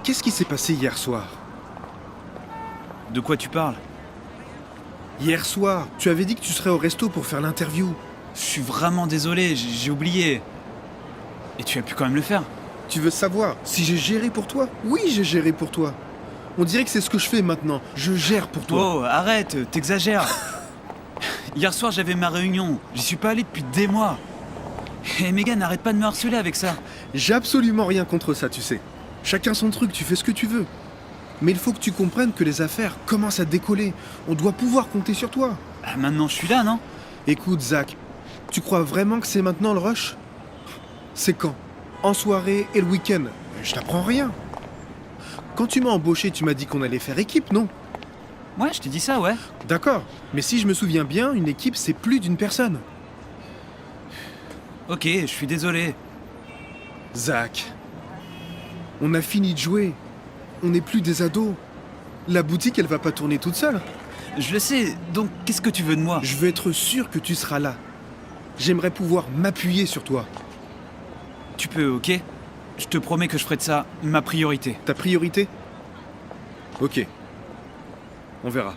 Qu'est-ce qui s'est passé hier soir? De quoi tu parles? Hier soir, tu avais dit que tu serais au resto pour faire l'interview. Je suis vraiment désolé, j'ai oublié. Et tu as pu quand même le faire. Tu veux savoir si j'ai géré pour toi? Oui, j'ai géré pour toi. On dirait que c'est ce que je fais maintenant. Je gère pour toi. Oh, arrête, t'exagères. Hier soir, j'avais ma réunion. J'y suis pas allé depuis des mois. Et Megan, n'arrête pas de me harceler avec ça. J'ai absolument rien contre ça, tu sais. Chacun son truc, tu fais ce que tu veux. Mais il faut que tu comprennes que les affaires commencent à décoller. On doit pouvoir compter sur toi. Ah, maintenant, je suis là, non? Écoute, Zach, tu crois vraiment que c'est maintenant le rush? C'est quand? En soirée et le week-end. Je t'apprends rien. Quand tu m'as embauché, tu m'as dit qu'on allait faire équipe, non? Ouais, je t'ai dit ça, ouais. D'accord, mais si je me souviens bien, une équipe, c'est plus d'une personne. Ok, je suis désolé. Zach, on a fini de jouer. On n'est plus des ados. La boutique, elle va pas tourner toute seule. Je le sais, donc qu'est-ce que tu veux de moi? Je veux être sûr que tu seras là. J'aimerais pouvoir m'appuyer sur toi. Tu peux, ok? Je te promets que je ferai de ça ma priorité. Ta priorité? Ok. On verra.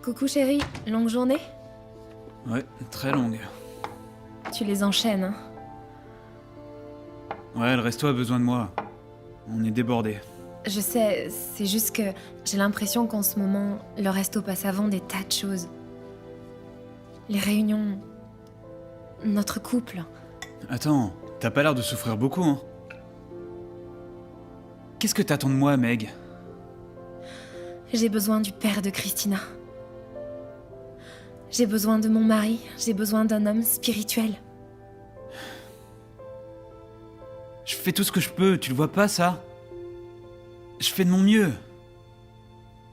Coucou chérie, longue journée? Ouais, très longue. Tu les enchaînes, hein? Ouais, le resto a besoin de moi. On est débordés. Je sais, c'est juste que j'ai l'impression qu'en ce moment, le resto passe avant des tas de choses. Les réunions, notre couple. Attends, t'as pas l'air de souffrir beaucoup, hein? Qu'est-ce que t'attends de moi, Meg? J'ai besoin du père de Christina. J'ai besoin de mon mari, j'ai besoin d'un homme spirituel. Je fais tout ce que je peux, tu le vois pas, ça? Je fais de mon mieux.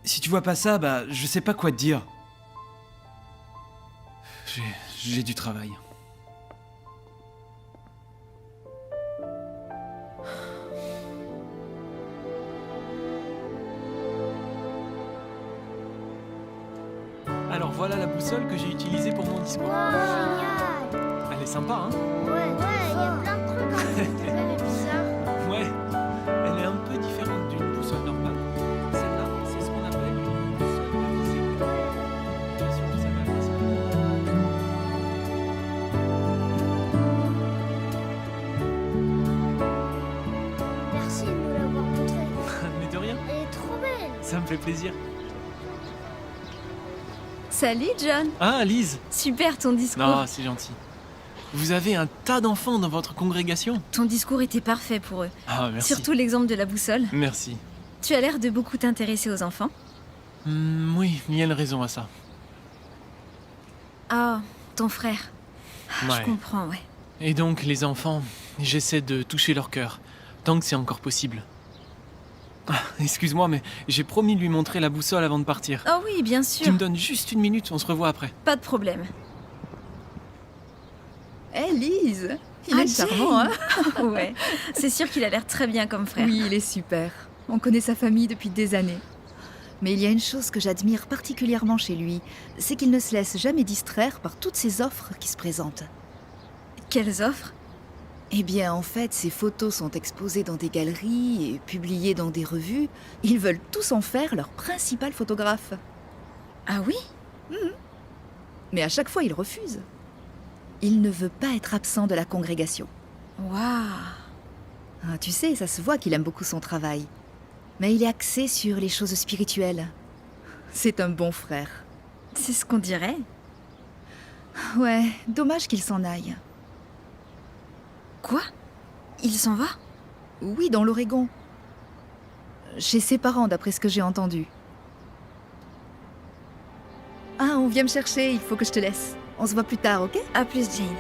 Si tu vois pas ça, bah, je sais pas quoi te dire. J'ai du travail. Alors voilà la boussole que j'ai utilisée pour mon discours. Génial! Elle est sympa, hein? Ouais, il y a plein de trucs en fait. Elle est bizarre. Ouais, elle est un peu différente d'une boussole normale. Celle-là, c'est ce qu'on appelle une boussole physique. Bien sûr, vous savez apprécier. Merci de nous l'avoir montré. Mais de rien, Elle est trop belle. ça me fait plaisir. Salut John. Ah, Lise! Super ton discours. Non, c'est gentil. Vous avez un tas d'enfants dans votre congrégation? Ton discours était parfait pour eux. Ah, merci. Surtout l'exemple de la boussole. Merci. Tu as l'air de beaucoup t'intéresser aux enfants. Oui, il y a une raison à ça. Ah, ton frère. Ouais. Je comprends, ouais. Et donc, les enfants, j'essaie de toucher leur cœur, tant que c'est encore possible. Ah, excuse-moi, mais j'ai promis de lui montrer la boussole avant de partir. Oh oui, bien sûr. Tu me donnes juste une minute, on se revoit après. Pas de problème. Hé, Lise, il est charmant, hein? Ouais, c'est sûr qu'il a l'air très bien comme frère. Oui, il est super. On connaît sa famille depuis des années. Mais il y a une chose que j'admire particulièrement chez lui, c'est qu'il ne se laisse jamais distraire par toutes ces offres qui se présentent. Quelles offres? Eh bien, en fait, ses photos sont exposées dans des galeries et publiées dans des revues. Ils veulent tous en faire leur principal photographe. Ah oui? Mais à chaque fois, il refuse. Il ne veut pas être absent de la congrégation. Waouh! Ah, tu sais, ça se voit qu'il aime beaucoup son travail. Mais il est axé sur les choses spirituelles. C'est un bon frère. C'est ce qu'on dirait. Ouais, dommage qu'il s'en aille. Quoi? Il s'en va? Oui, dans l'Oregon. Chez ses parents, d'après ce que j'ai entendu. Ah, on vient me chercher, il faut que je te laisse. On se voit plus tard, ok? À plus, Jane.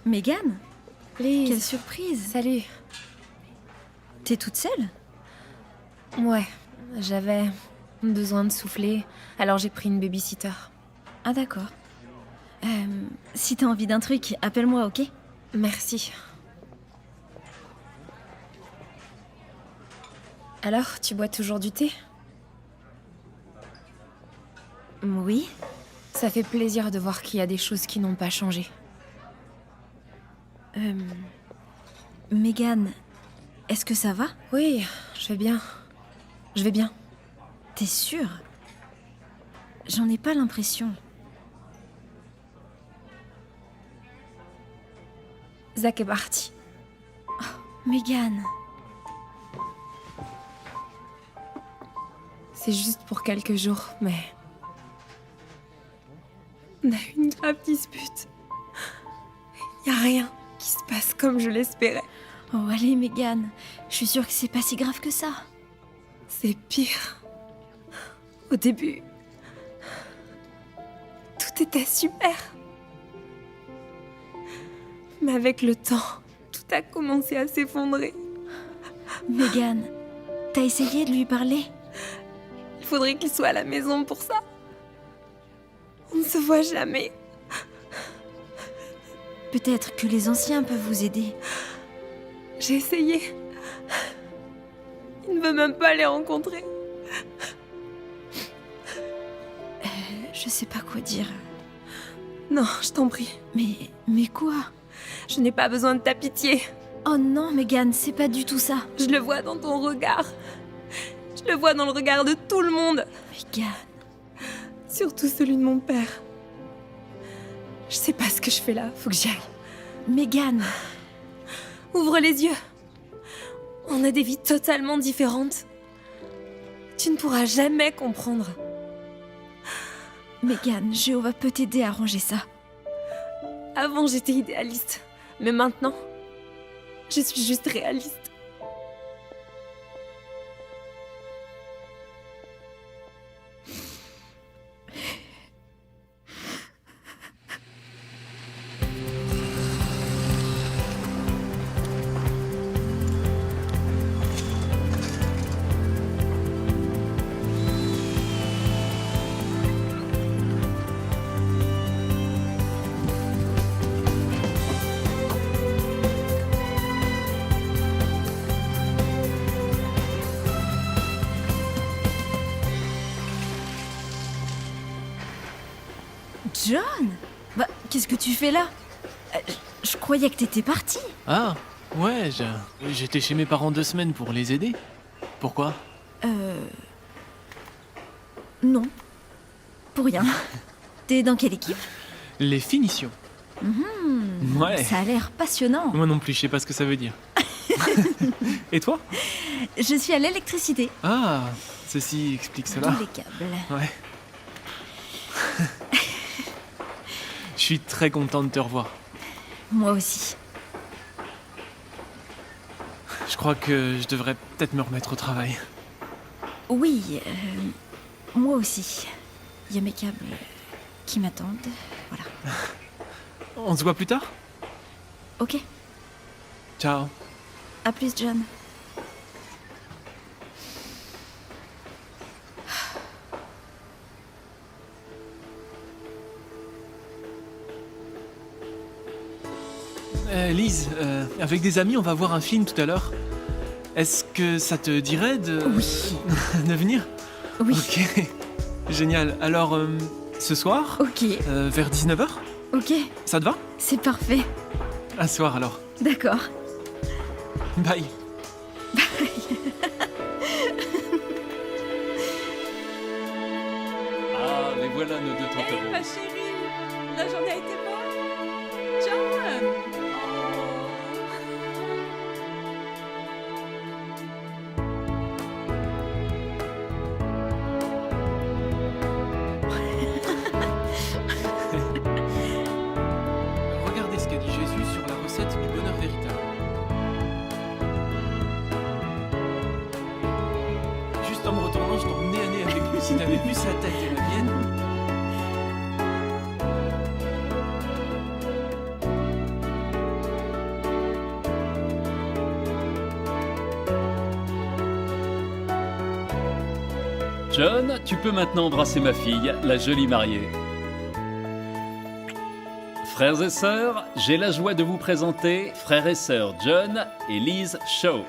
Megan, Lise. quelle surprise. Salut. T'es toute seule? Ouais, j'avais besoin de souffler, alors j'ai pris une babysitter. Ah d'accord. Si t'as envie d'un truc, appelle-moi, ok? Merci. Alors, tu bois toujours du thé? Oui. Ça fait plaisir de voir qu'il y a des choses qui n'ont pas changé. Megan, est-ce que ça va? Oui, je vais bien. Je vais bien. T'es sûre? J'en ai pas l'impression. Zach est parti. Oh, Megan. C'est juste pour quelques jours, mais... On a eu une grave dispute. Y a rien qui se passe comme je l'espérais. Oh allez Megan, je suis sûre que c'est pas si grave que ça. C'est pire. Au début, tout était super. Mais avec le temps, tout a commencé à s'effondrer. Megan, t'as essayé de lui parler? Il faudrait qu'il soit à la maison pour ça. On ne se voit jamais. Peut-être que les anciens peuvent vous aider. J'ai essayé. Il ne veut même pas les rencontrer. Je sais pas quoi dire. Non, je t'en prie. Mais quoi? Je n'ai pas besoin de ta pitié. Oh non, Megan, c'est pas du tout ça. Je le vois dans ton regard. Je le vois dans le regard de tout le monde. Megan. Surtout celui de mon père. Je sais pas ce que je fais là, faut que j'y aille. Megan. Ouvre les yeux. On a des vies totalement différentes. Tu ne pourras jamais comprendre. Megan, Jéhovah peut t'aider à arranger ça. Avant, j'étais idéaliste. Mais maintenant, je suis juste réaliste. John? Bah, qu'est-ce que tu fais là? Je croyais que t'étais parti. Ah, ouais, j'étais chez mes parents 2 semaines pour les aider. Pourquoi? Non. Pour rien. T'es dans quelle équipe? Les finitions. Ouais. Ça a l'air passionnant. Moi non plus, je sais pas ce que ça veut dire. Et toi? Je suis à l'électricité. Ah, ceci explique cela. Tous les câbles. Ouais. Je suis très content de te revoir. Moi aussi. Je crois que je devrais peut-être me remettre au travail. Oui, moi aussi. Il y a mes câbles qui m'attendent. Voilà. On se voit plus tard? Ok. Ciao. À plus, John. Lise, avec des amis, on va voir un film tout à l'heure. Est-ce que ça te dirait de... Oui. de venir? Oui. Ok. Génial. Alors, ce soir? Ok. Vers 19h? Ok. Ça te va? C'est parfait. À ce soir alors. D'accord. Bye. Ah, les voilà nos 2 tontons. Ma chérie, la journée a été bonne. John. Regardez ce qu'a dit Jésus sur la recette du bonheur véritable. Juste en me retournant, je tombe nez à nez avec lui. Si t'avais vu sa tête et la mienne. John, tu peux maintenant embrasser ma fille, la jolie mariée. Frères et sœurs, j'ai la joie de vous présenter frères et sœurs John et Liz Shaw.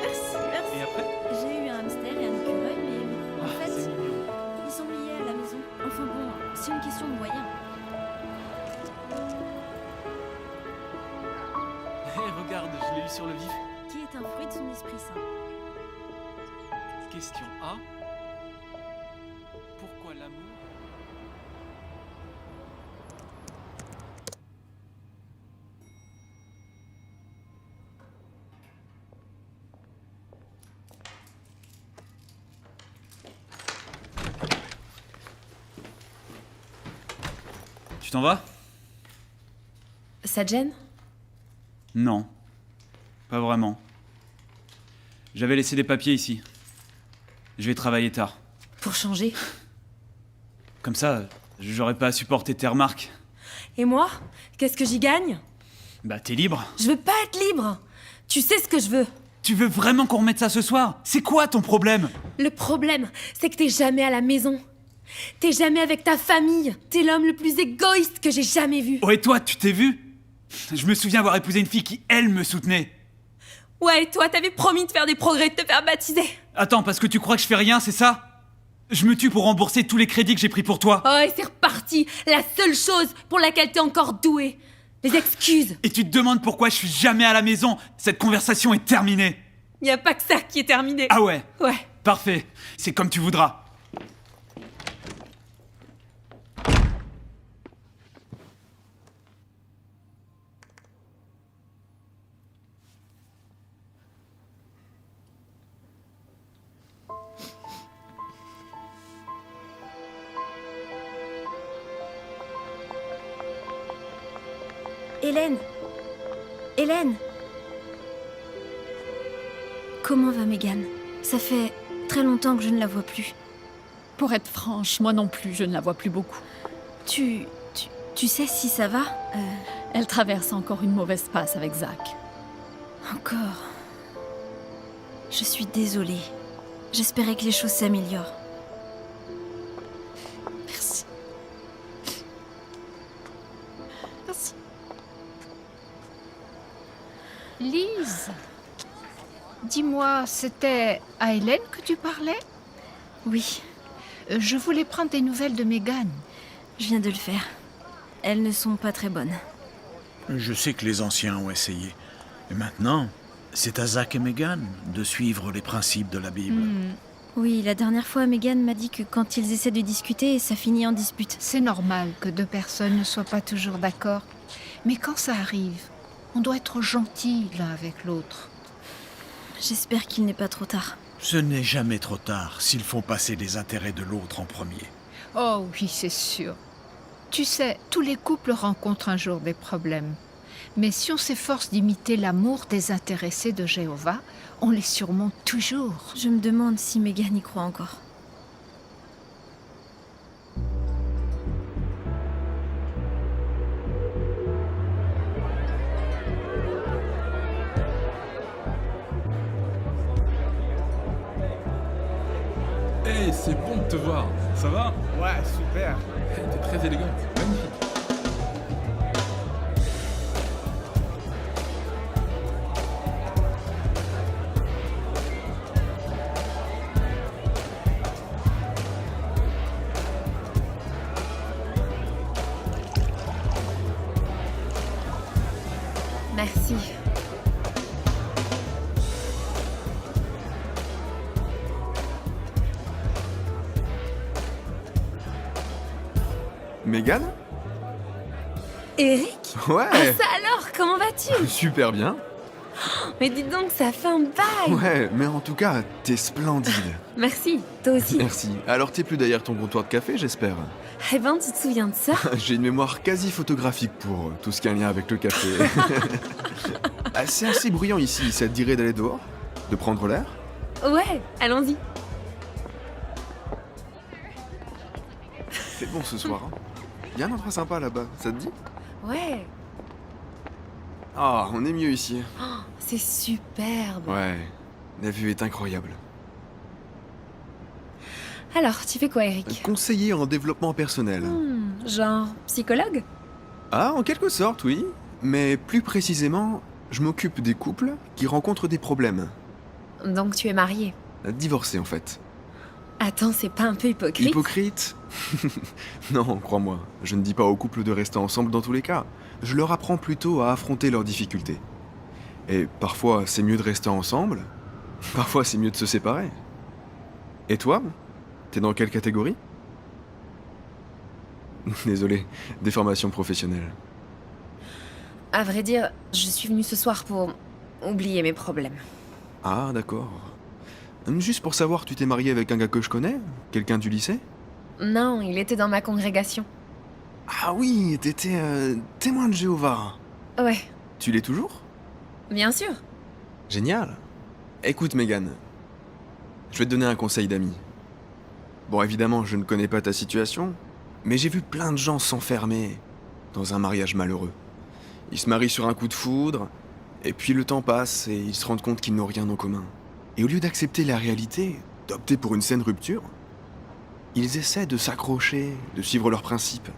Merci, merci. Et après? J'ai eu un hamster et un écureuil, mais en fait, C'est mignon. ils sont liés à la maison. Enfin bon, c'est une question de moyens. Hé, regarde, je l'ai eu sur le vif. Qui est un fruit de son esprit saint. Question A. Pourquoi l'amour? Tu t'en vas? Ça te gêne? Non. Pas vraiment. J'avais laissé des papiers ici. Je vais travailler tard. Pour changer. Comme ça, j'aurais pas à supporter tes remarques. Et moi? Qu'est-ce que j'y gagne? Bah, t'es libre. Je veux pas être libre. Tu sais ce que je veux. Tu veux vraiment qu'on remette ça ce soir? C'est quoi ton problème? Le problème, c'est que t'es jamais à la maison. T'es jamais avec ta famille. T'es l'homme le plus égoïste que j'ai jamais vu. Oh, et toi, tu t'es vu? Je me souviens avoir épousé une fille qui, elle, me soutenait. Ouais, et toi, t'avais promis de faire des progrès, de te faire baptiser. Attends, parce que tu crois que je fais rien, c'est ça? Je me tue pour rembourser tous les crédits que j'ai pris pour toi. Oh, et c'est reparti. La seule chose pour laquelle t'es encore doué. Les excuses. Et tu te demandes pourquoi je suis jamais à la maison. Cette conversation est terminée. Y a pas que ça qui est terminé. Ah ouais? Ouais. Parfait. C'est comme tu voudras. Hélène! Hélène! Comment va Megan? Ça fait très longtemps que je ne la vois plus. Pour être franche, moi non plus, je ne la vois plus beaucoup. Tu sais si ça va? Elle traverse encore une mauvaise passe avec Zach. Encore. Je suis désolée. J'espérais que les choses s'améliorent. Merci. Merci. Lise, dis-moi, c'était à Hélène que tu parlais? Oui. Je voulais prendre des nouvelles de Megan. Je viens de le faire. Elles ne sont pas très bonnes. Je sais que les anciens ont essayé. Et maintenant, c'est à Zach et Megan de suivre les principes de la Bible. Oui, la dernière fois, Megan m'a dit que quand ils essaient de discuter, ça finit en dispute. C'est normal que deux personnes ne soient pas toujours d'accord. Mais quand ça arrive, on doit être gentil l'un avec l'autre. J'espère qu'il n'est pas trop tard. Ce n'est jamais trop tard s'ils font passer les intérêts de l'autre en premier. Oh oui, c'est sûr. Tu sais, tous les couples rencontrent un jour des problèmes. Mais si on s'efforce d'imiter l'amour désintéressé de Jéhovah, on les surmonte toujours. Je me demande si Megan y croit encore. Hey, c'est bon de te voir. Ça va? Ouais, super. T'es très élégante. Magnifique. Merci. Megan? Eric? Ouais. Ah ça alors, comment vas-tu? Super bien. Mais dis donc, ça fait un bail. Ouais, mais en tout cas, t'es splendide. Merci, toi aussi. Merci. Alors t'es plus derrière ton comptoir de café, j'espère? Eh ben, tu te souviens de ça? J'ai une mémoire quasi photographique pour tout ce qui a un lien avec le café. Ah, c'est assez bruyant ici, ça te dirait d'aller dehors? De prendre l'air? Ouais, allons-y. C'est bon ce soir, hein. Y a un endroit sympa là-bas, ça te dit? Ouais, Ah, on est mieux ici. c'est superbe. Ouais, la vue est incroyable. Alors, tu fais quoi, Eric? Conseiller en développement personnel. Genre psychologue? Ah, en quelque sorte, oui. Mais plus précisément, je m'occupe des couples qui rencontrent des problèmes. Donc tu es marié. Divorcés, en fait. Attends, c'est pas un peu hypocrite? Hypocrite? Non, crois-moi, je ne dis pas aux couples de rester ensemble dans tous les cas. Je leur apprends plutôt à affronter leurs difficultés. Et parfois, c'est mieux de rester ensemble. Parfois, c'est mieux de se séparer. Et toi? T'es dans quelle catégorie? Désolé, déformation professionnelle. À vrai dire, je suis venue ce soir pour oublier mes problèmes. Ah, d'accord. Juste pour savoir, tu t'es marié avec un gars que je connais? Quelqu'un du lycée? Non, il était dans ma congrégation. Ah oui, t'étais témoin de Jéhovah. Ouais, Tu l'es toujours? bien sûr. Génial. Écoute, Megan, je vais te donner un conseil d'ami. Bon, évidemment, je ne connais pas ta situation, mais j'ai vu plein de gens s'enfermer dans un mariage malheureux. Ils se marient sur un coup de foudre, et puis le temps passe et ils se rendent compte qu'ils n'ont rien en commun. Et au lieu d'accepter la réalité, d'opter pour une saine rupture, ils essaient de s'accrocher, de suivre leurs principes.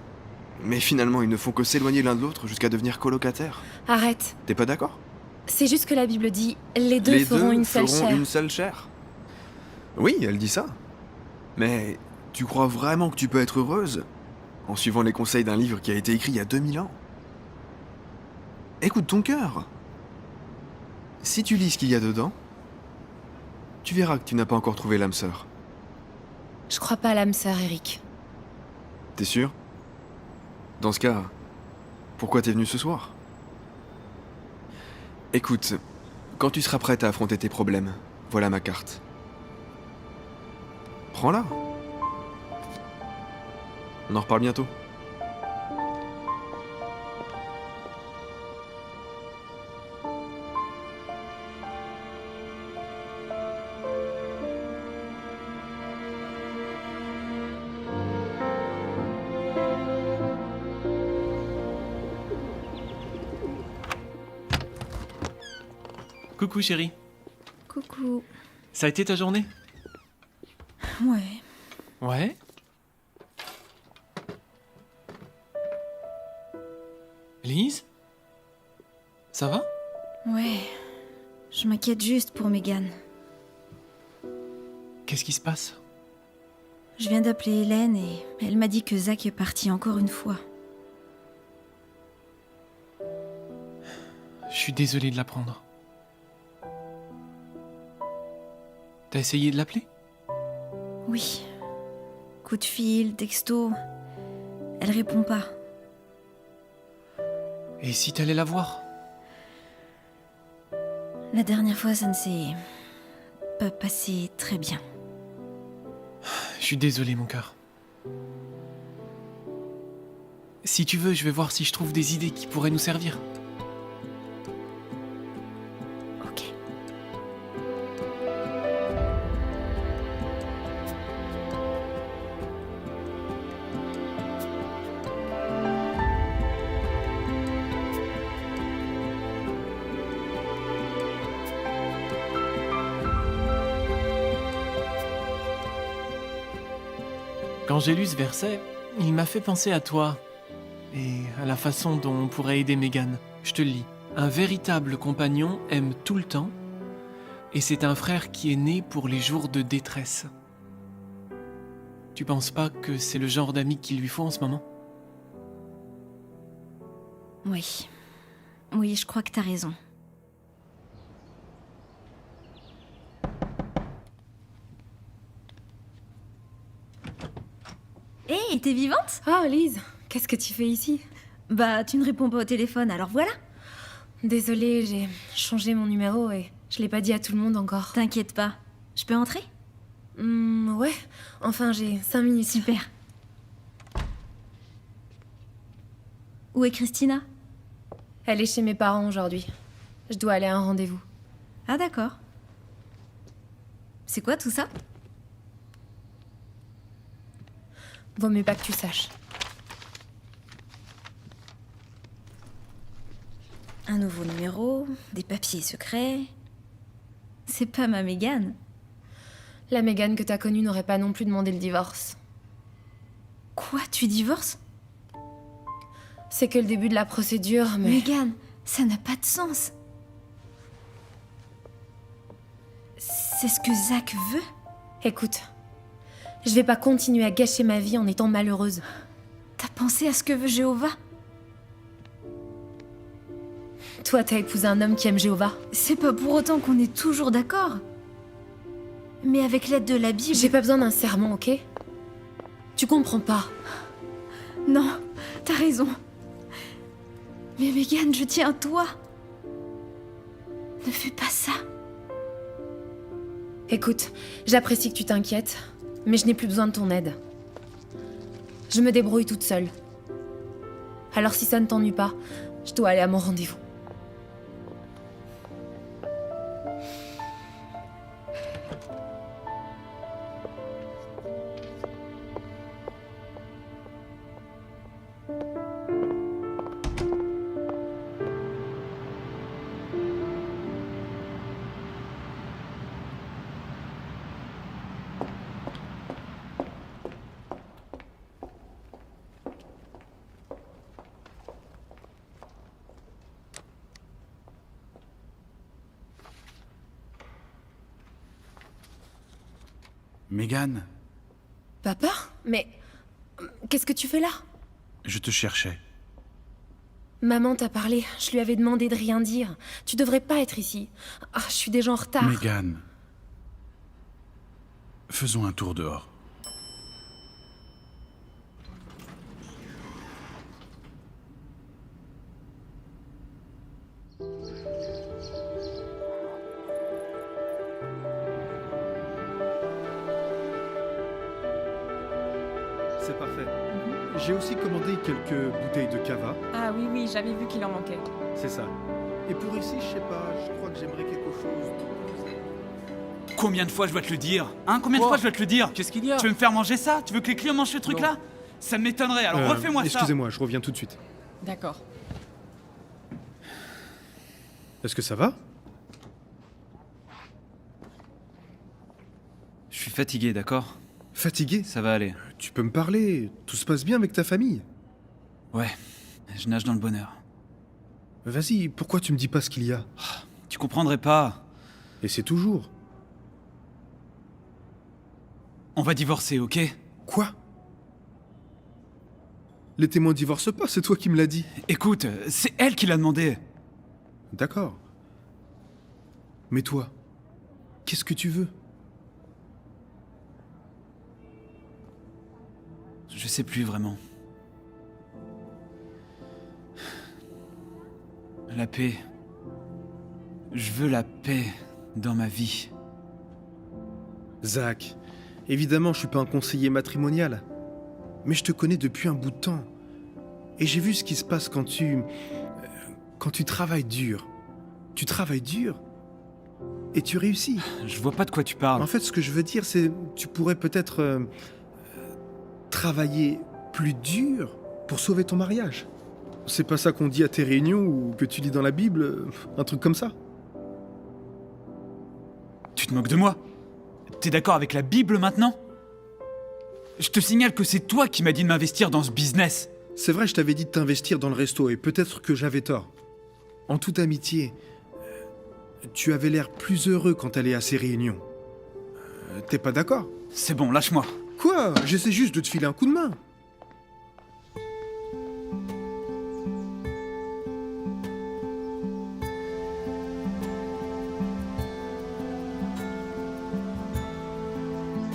Mais finalement, ils ne font que s'éloigner l'un de l'autre jusqu'à devenir colocataires. Arrête. T'es pas d'accord? C'est juste que la Bible dit les deux Les feront deux une seule feront chair. une seule chair. Oui, elle dit ça. Mais tu crois vraiment que tu peux être heureuse en suivant les conseils d'un livre qui a été écrit il y a 2000 ans? Écoute ton cœur. Si tu lis ce qu'il y a dedans, tu verras que tu n'as pas encore trouvé l'âme sœur. Je crois pas à l'âme sœur, Eric. T'es sûr? Dans ce cas, pourquoi t'es venu ce soir? Écoute, quand tu seras prête à affronter tes problèmes, voilà ma carte. Prends-la. On en reparle bientôt. Coucou chérie. Coucou. Ça a été ta journée? Ouais. Ouais. Lise? Ça va? Ouais. Je m'inquiète juste pour Megan. Qu'est-ce qui se passe? Je viens d'appeler Hélène et elle m'a dit que Zach est parti encore une fois. Je suis désolé de l'apprendre. T'as essayé de l'appeler? Oui. Coup de fil, texto. Elle répond pas. Et si t'allais la voir? La dernière fois, ça ne s'est pas passé très bien. Je suis désolé, mon cœur. Si tu veux, je vais voir si je trouve des idées qui pourraient nous servir. Ok. Quand j'ai lu ce verset, il m'a fait penser à toi et à la façon dont on pourrait aider Megan. Je te le lis. Un véritable compagnon aime tout le temps et c'est un frère qui est né pour les jours de détresse. Tu penses pas que c'est le genre d'ami qu'il lui faut en ce moment? Oui. Oui, je crois que t'as raison. Hé, t'es vivante? Oh, Lise, qu'est-ce que tu fais ici? Bah, tu ne réponds pas au téléphone, alors voilà. Désolée, j'ai changé mon numéro et je l'ai pas dit à tout le monde encore. T'inquiète pas. Je peux entrer? Ouais. Enfin, j'ai 5 minutes. Super. Où est Christina? Elle est chez mes parents aujourd'hui. Je dois aller à un rendez-vous. Ah d'accord. C'est quoi tout ça? Vaut mieux pas que tu saches. un nouveau numéro, des papiers secrets. C'est pas ma Mégane. La Mégane que t'as connue n'aurait pas non plus demandé le divorce. Quoi, tu divorces? C'est que le début de la procédure, mais... Mégane, ça n'a pas de sens. C'est ce que Zach veut? Écoute, je vais pas continuer à gâcher ma vie en étant malheureuse. T'as pensé à ce que veut Jéhovah? Toi, t'as épousé un homme qui aime Jéhovah. C'est pas pour autant qu'on est toujours d'accord. Mais avec l'aide de la Bible... J'ai pas besoin d'un sermon, ok? Tu comprends pas. Non, t'as raison. Mais Mégane, je tiens à toi. Ne fais pas ça. Écoute, j'apprécie que tu t'inquiètes, mais je n'ai plus besoin de ton aide. Je me débrouille toute seule. Alors si ça ne t'ennuie pas, je dois aller à mon rendez-vous. Mégane, Papa? Mais... qu'est-ce que tu fais là? je te cherchais. Maman t'a parlé, je lui avais demandé de rien dire. Tu devrais pas être ici. Ah, je suis déjà en retard. Mégane, faisons un tour dehors. C'est parfait. J'ai aussi commandé quelques bouteilles de cava. Ah oui, oui, j'avais vu qu'il en manquait. C'est ça. Et pour ici, je sais pas, je crois que j'aimerais quelque chose. Combien de fois je dois te le dire? Hein, combien de fois je dois te le dire? Qu'est-ce qu'il y a? Tu veux me faire manger ça? Tu veux que les clients mangent ce truc-là? Ça m'étonnerait, alors refais-moi ça. Excusez-moi, je reviens tout de suite. D'accord. Est-ce que ça va? Je suis fatigué, d'accord? Fatigué? Ça va aller. Tu peux me parler, tout se passe bien avec ta famille? Ouais, je nage dans le bonheur. Vas-y, pourquoi tu me dis pas ce qu'il y a? Tu comprendrais pas. Et c'est toujours. On va divorcer, ok? Quoi? Les témoins divorcent pas, c'est toi qui me l'as dit. Écoute, c'est elle qui l'a demandé. D'accord. Mais toi, qu'est-ce que tu veux? Je sais plus vraiment. La paix. Je veux la paix dans ma vie. Zach, évidemment, je suis pas un conseiller matrimonial. Mais je te connais depuis un bout de temps. Et j'ai vu ce qui se passe quand tu travailles dur. Tu travailles dur et tu réussis. Je vois pas de quoi tu parles. En fait, ce que je veux dire, c'est tu pourrais peut-être travailler plus dur pour sauver ton mariage. C'est pas ça qu'on dit à tes réunions ou que tu lis dans la Bible, un truc comme ça. Tu te moques de moi? T'es d'accord avec la Bible maintenant? Je te signale que c'est toi qui m'as dit de m'investir dans ce business. C'est vrai, je t'avais dit de t'investir dans le resto et peut-être que j'avais tort. En toute amitié, tu avais l'air plus heureux quand t'allais à ces réunions. T'es pas d'accord? C'est bon, lâche-moi. Quoi? J'essaie juste de te filer un coup de main.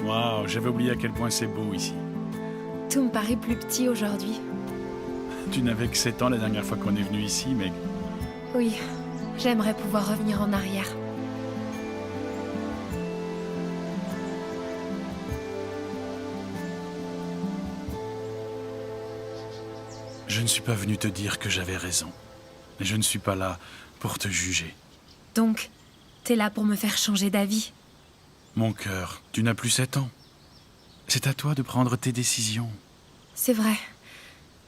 Waouh, j'avais oublié à quel point c'est beau ici. Tout me paraît plus petit aujourd'hui. Tu n'avais que 7 ans la dernière fois qu'on est venu ici, Meg. Oui, j'aimerais pouvoir revenir en arrière. Je ne suis pas venu te dire que j'avais raison. Et je ne suis pas là pour te juger. Donc, t'es là pour me faire changer d'avis. Mon cœur, tu n'as plus 7 ans. C'est à toi de prendre tes décisions. C'est vrai.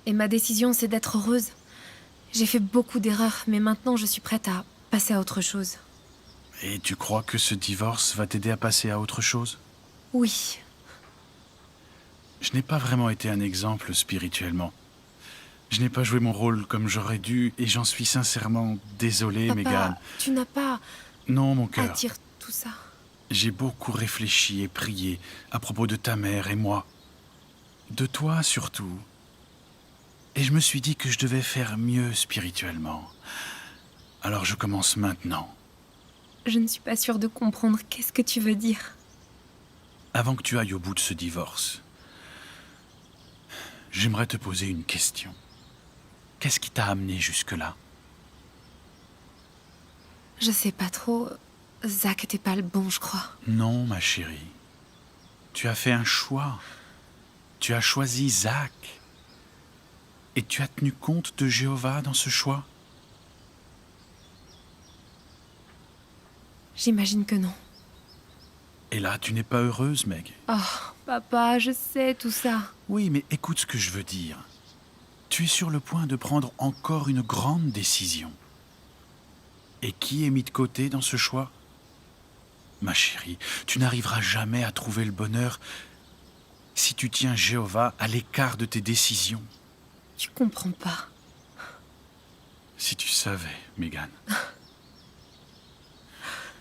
Et ma décision, c'est d'être heureuse. J'ai fait beaucoup d'erreurs, mais maintenant je suis prête à passer à autre chose. Et tu crois que ce divorce va t'aider à passer à autre chose? Oui. Je n'ai pas vraiment été un exemple spirituellement. Je n'ai pas joué mon rôle comme j'aurais dû et j'en suis sincèrement désolé, Papa, Megan. tu n'as pas Non, mon à cœur. dire tout ça. J'ai beaucoup réfléchi et prié à propos de ta mère et moi. De toi surtout. Et je me suis dit que je devais faire mieux spirituellement. Alors je commence maintenant. Je ne suis pas sûre de comprendre. Qu'est-ce que tu veux dire? Avant que tu ailles au bout de ce divorce, j'aimerais te poser une question. Qu'est-ce qui t'a amené jusque-là? Je sais pas trop. Zach était pas le bon, je crois. Non, ma chérie. Tu as fait un choix. Tu as choisi Zach. Et tu as tenu compte de Jéhovah dans ce choix? J'imagine que non. Et là, tu n'es pas heureuse, Meg. Oh, papa, je sais tout ça. Oui, mais écoute ce que je veux dire. Tu es sur le point de prendre encore une grande décision. Et qui est mis de côté dans ce choix? Ma chérie, tu n'arriveras jamais à trouver le bonheur si tu tiens Jéhovah à l'écart de tes décisions. Tu comprends pas. Si tu savais, Megan.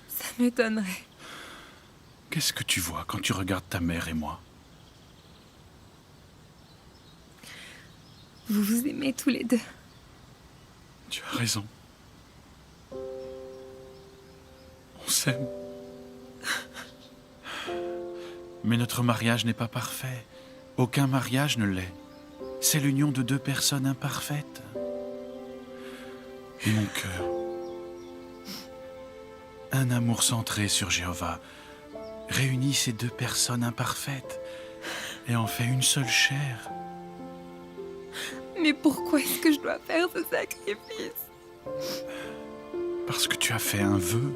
Ça m'étonnerait. Qu'est-ce que tu vois quand tu regardes ta mère et moi? Vous vous aimez tous les deux. Tu as raison. On s'aime. Mais notre mariage n'est pas parfait. Aucun mariage ne l'est. C'est l'union de deux personnes imparfaites. Et mon cœur, un amour centré sur Jéhovah, réunit ces deux personnes imparfaites et en fait une seule chair. Mais pourquoi est-ce que je dois faire ce sacrifice? Parce que tu as fait un vœu.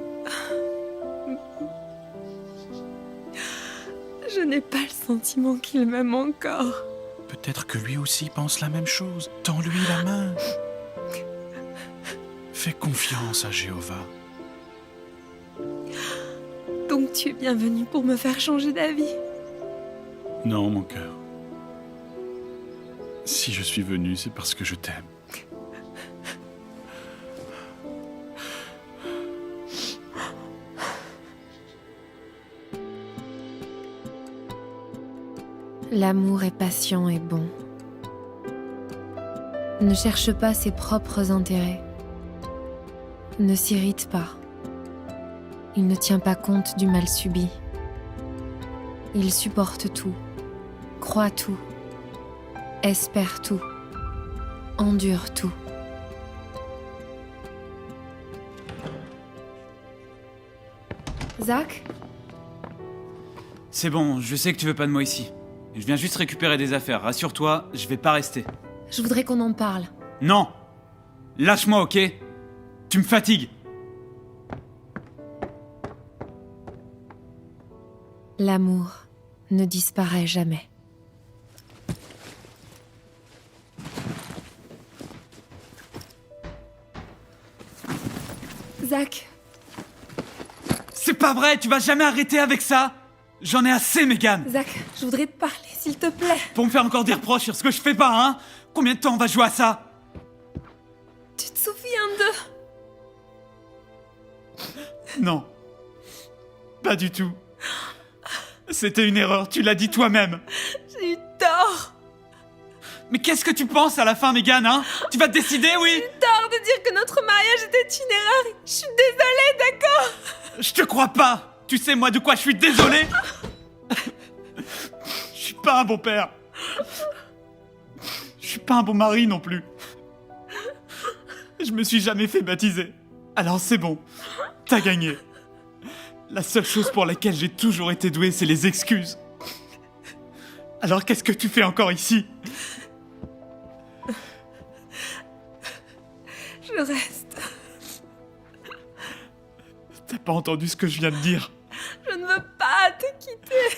Je n'ai pas le sentiment qu'il m'aime encore. Peut-être que lui aussi pense la même chose. Tends-lui la main. Fais confiance à Jéhovah. Donc tu es bienvenu pour me faire changer d'avis. Non, mon cœur. Si je suis venu, c'est parce que je t'aime. L'amour est patient et bon. Ne cherche pas ses propres intérêts. Ne s'irrite pas. Il ne tient pas compte du mal subi. Il supporte tout, croit tout, espère tout, endure tout. Zach? C'est bon, je sais que tu veux pas de moi ici. Je viens juste récupérer des affaires. Rassure-toi, je vais pas rester. Je voudrais qu'on en parle. Non! Lâche-moi, ok? Tu me fatigues. L'amour ne disparaît jamais. Zach. C'est pas vrai, tu vas jamais arrêter avec ça! J'en ai assez, Megan! Zach, je voudrais te parler, s'il te plaît. Pour me faire encore des reproches sur ce que je fais pas, hein? Combien de temps on va jouer à ça? Tu te souviens de... Non. Pas du tout. C'était une erreur, tu l'as dit toi-même. J'ai eu tort. Mais qu'est-ce que tu penses à la fin, Megan, hein? Tu vas te décider, oui? J'ai eu tort de dire que notre mariage était une erreur. Je suis désolée, d'accord? Je te crois pas! Tu sais, moi, de quoi je suis désolé? Je suis pas un bon père. Je suis pas un bon mari non plus. Je me suis jamais fait baptiser. Alors c'est bon, t'as gagné. La seule chose pour laquelle j'ai toujours été doué, c'est les excuses. Alors qu'est-ce que tu fais encore ici? Je reste. T'as pas entendu ce que je viens de dire? Je ne veux pas te quitter.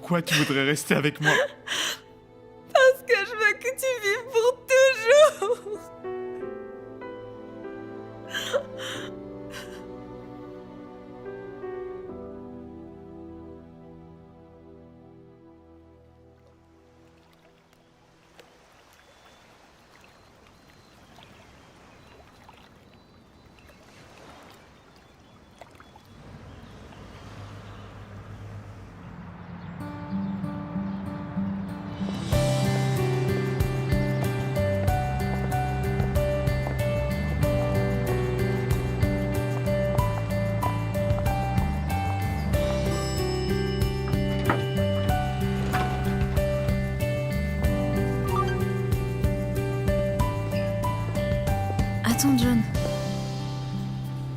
Pourquoi tu voudrais rester avec moi? Parce que je veux que tu vives pour toujours. Attends, John.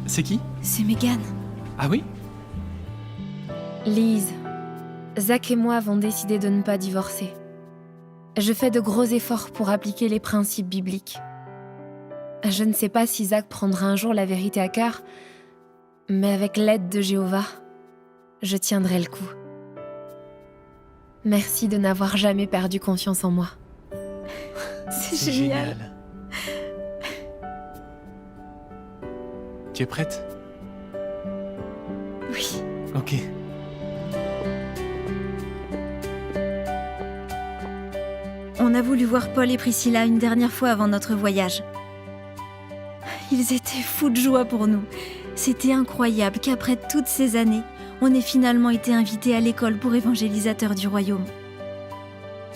C'est qui? C'est Megan. Ah oui? Lise, Zach et moi avons décidé de ne pas divorcer. Je fais de gros efforts pour appliquer les principes bibliques. Je ne sais pas si Zach prendra un jour la vérité à cœur, mais avec l'aide de Jéhovah, je tiendrai le coup. Merci de n'avoir jamais perdu confiance en moi. C'est génial. Tu es prête? Oui. Ok. On a voulu voir Paul et Priscilla une dernière fois avant notre voyage. Ils étaient fous de joie pour nous. C'était incroyable qu'après toutes ces années, on ait finalement été invités à l'école pour évangélisateurs du royaume.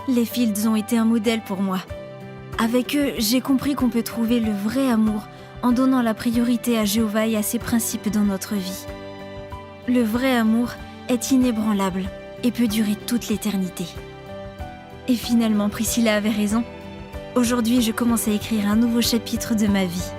Les Fields ont été un modèle pour moi. Avec eux, j'ai compris qu'on peut trouver le vrai amour en donnant la priorité à Jéhovah et à ses principes dans notre vie. Le vrai amour est inébranlable et peut durer toute l'éternité. Et finalement, Priscilla avait raison. Aujourd'hui, je commence à écrire un nouveau chapitre de ma vie.